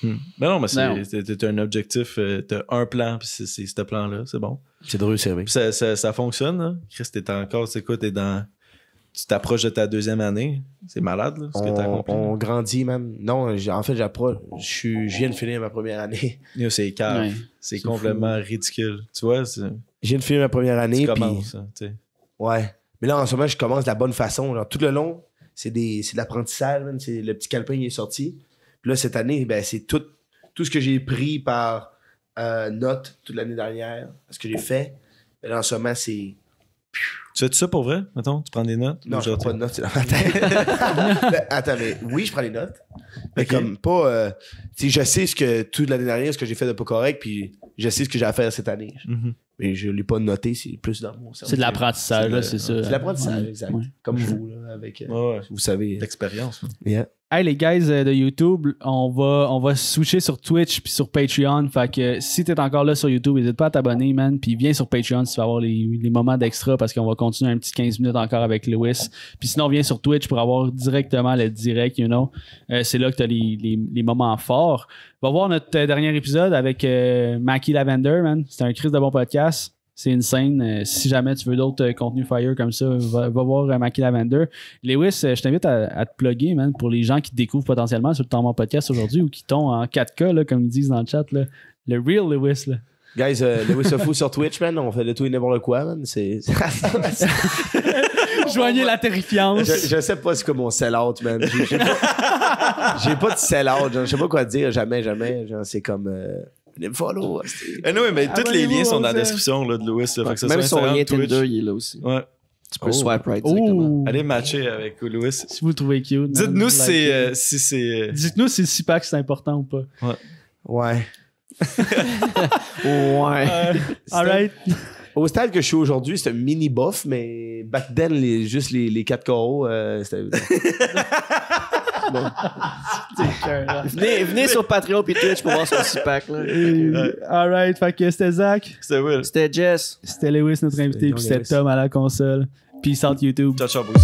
Mais non, mais t'as un objectif, t'as un plan, puis c'est ce plan-là, c'est bon.
C'est de réussir,
Puis ça fonctionne, là. Chris, t'es encore, c'est quoi, tu t'approches de ta 2e année. C'est malade, là, ce que t'as accompli.
On grandit, man. Non, en fait, je viens de finir ma première année.
Yo, c'est cave.
Ouais.
C'est complètement ridicule. Tu vois,
Je viens de finir ma première année,
tu
puis...
commences, tu sais.
Ouais. Mais là, en ce moment, je commence de la bonne façon. Genre, tout le long, c'est de l'apprentissage, man. Le petit calepin, il est sorti. Puis là, cette année, ben, c'est tout ce que j'ai pris par note toute l'année dernière, ce que j'ai fait. Mais là, en ce moment, c'est...
Tu fais tout ça pour vrai? Mettons, tu prends des notes?
Non, je prends pas de notes, c'est dans ma tête. Attends, mais oui, je prends des notes. Mais comme pas... tu sais, je sais toute l'année dernière, ce que j'ai fait de pas correct, puis je sais ce que j'ai à faire cette année.
Mhm.
Mais je l'ai pas noté, c'est plus dans mon cerveau.
C'est de l'apprentissage, là, c'est ça.
C'est de l'apprentissage,
Ouais.
exact.
Ouais.
Comme vous, là, avec...
Ouais.
vous savez...
L'expérience.
Yeah.
Hey les guys de YouTube, on va switcher sur Twitch puis sur Patreon. Fait que si t'es encore là sur YouTube, n'hésite pas à t'abonner, man. Puis viens sur Patreon si tu vas avoir les moments d'extra parce qu'on va continuer un petit 15 minutes encore avec Lewis. Puis sinon, viens sur Twitch pour avoir directement le direct, you know. C'est là que t'as les moments forts. Va voir notre dernier épisode avec Mackie Lavender, man. C'était un Chris de bon podcast. C'est insane. Si jamais tu veux d'autres contenus Fire comme ça, va voir Mackie Lavender. Lewis, je t'invite à te plugger, man, pour les gens qui te découvrent potentiellement sur le temps mon podcast aujourd'hui ou qui tombent en 4K, là, comme ils disent dans le chat. Là. Le real Lewis. Là.
Guys, Lewis Fou sur Twitch, man. On fait de tout et n'importe quoi, man.
Joignez la terrifiance.
Je sais pas c'est quoi mon sell-out, man. J'ai pas de sell-out. Je sais pas quoi dire. Jamais. Genre, c'est comme... venez me follow.
Anyway, mais tous les liens sont dans la description là, de Louis. Là, fait que
Même
sur
son lien
Twitch.
Tinder, il est là aussi.
Ouais.
Tu peux swipe right directement.
Allez matcher avec Louis.
Si vous le trouvez cute.
Dites-nous
man,
si c'est.
Dites-nous si le CPAC c'est important ou pas.
Ouais.
Ouais.
Alright.
Au stade que je suis aujourd'hui, c'est un mini buff, mais back then, juste les 4 KO, c'était...
Venez sur Patreon et Twitch pour voir son six-pack.
Alright, fait que c'était Zach.
C'était Will.
C'était Jess.
C'était Lewis, notre invité, puis c'était Tom à la console. Peace out YouTube.
Ciao, boys.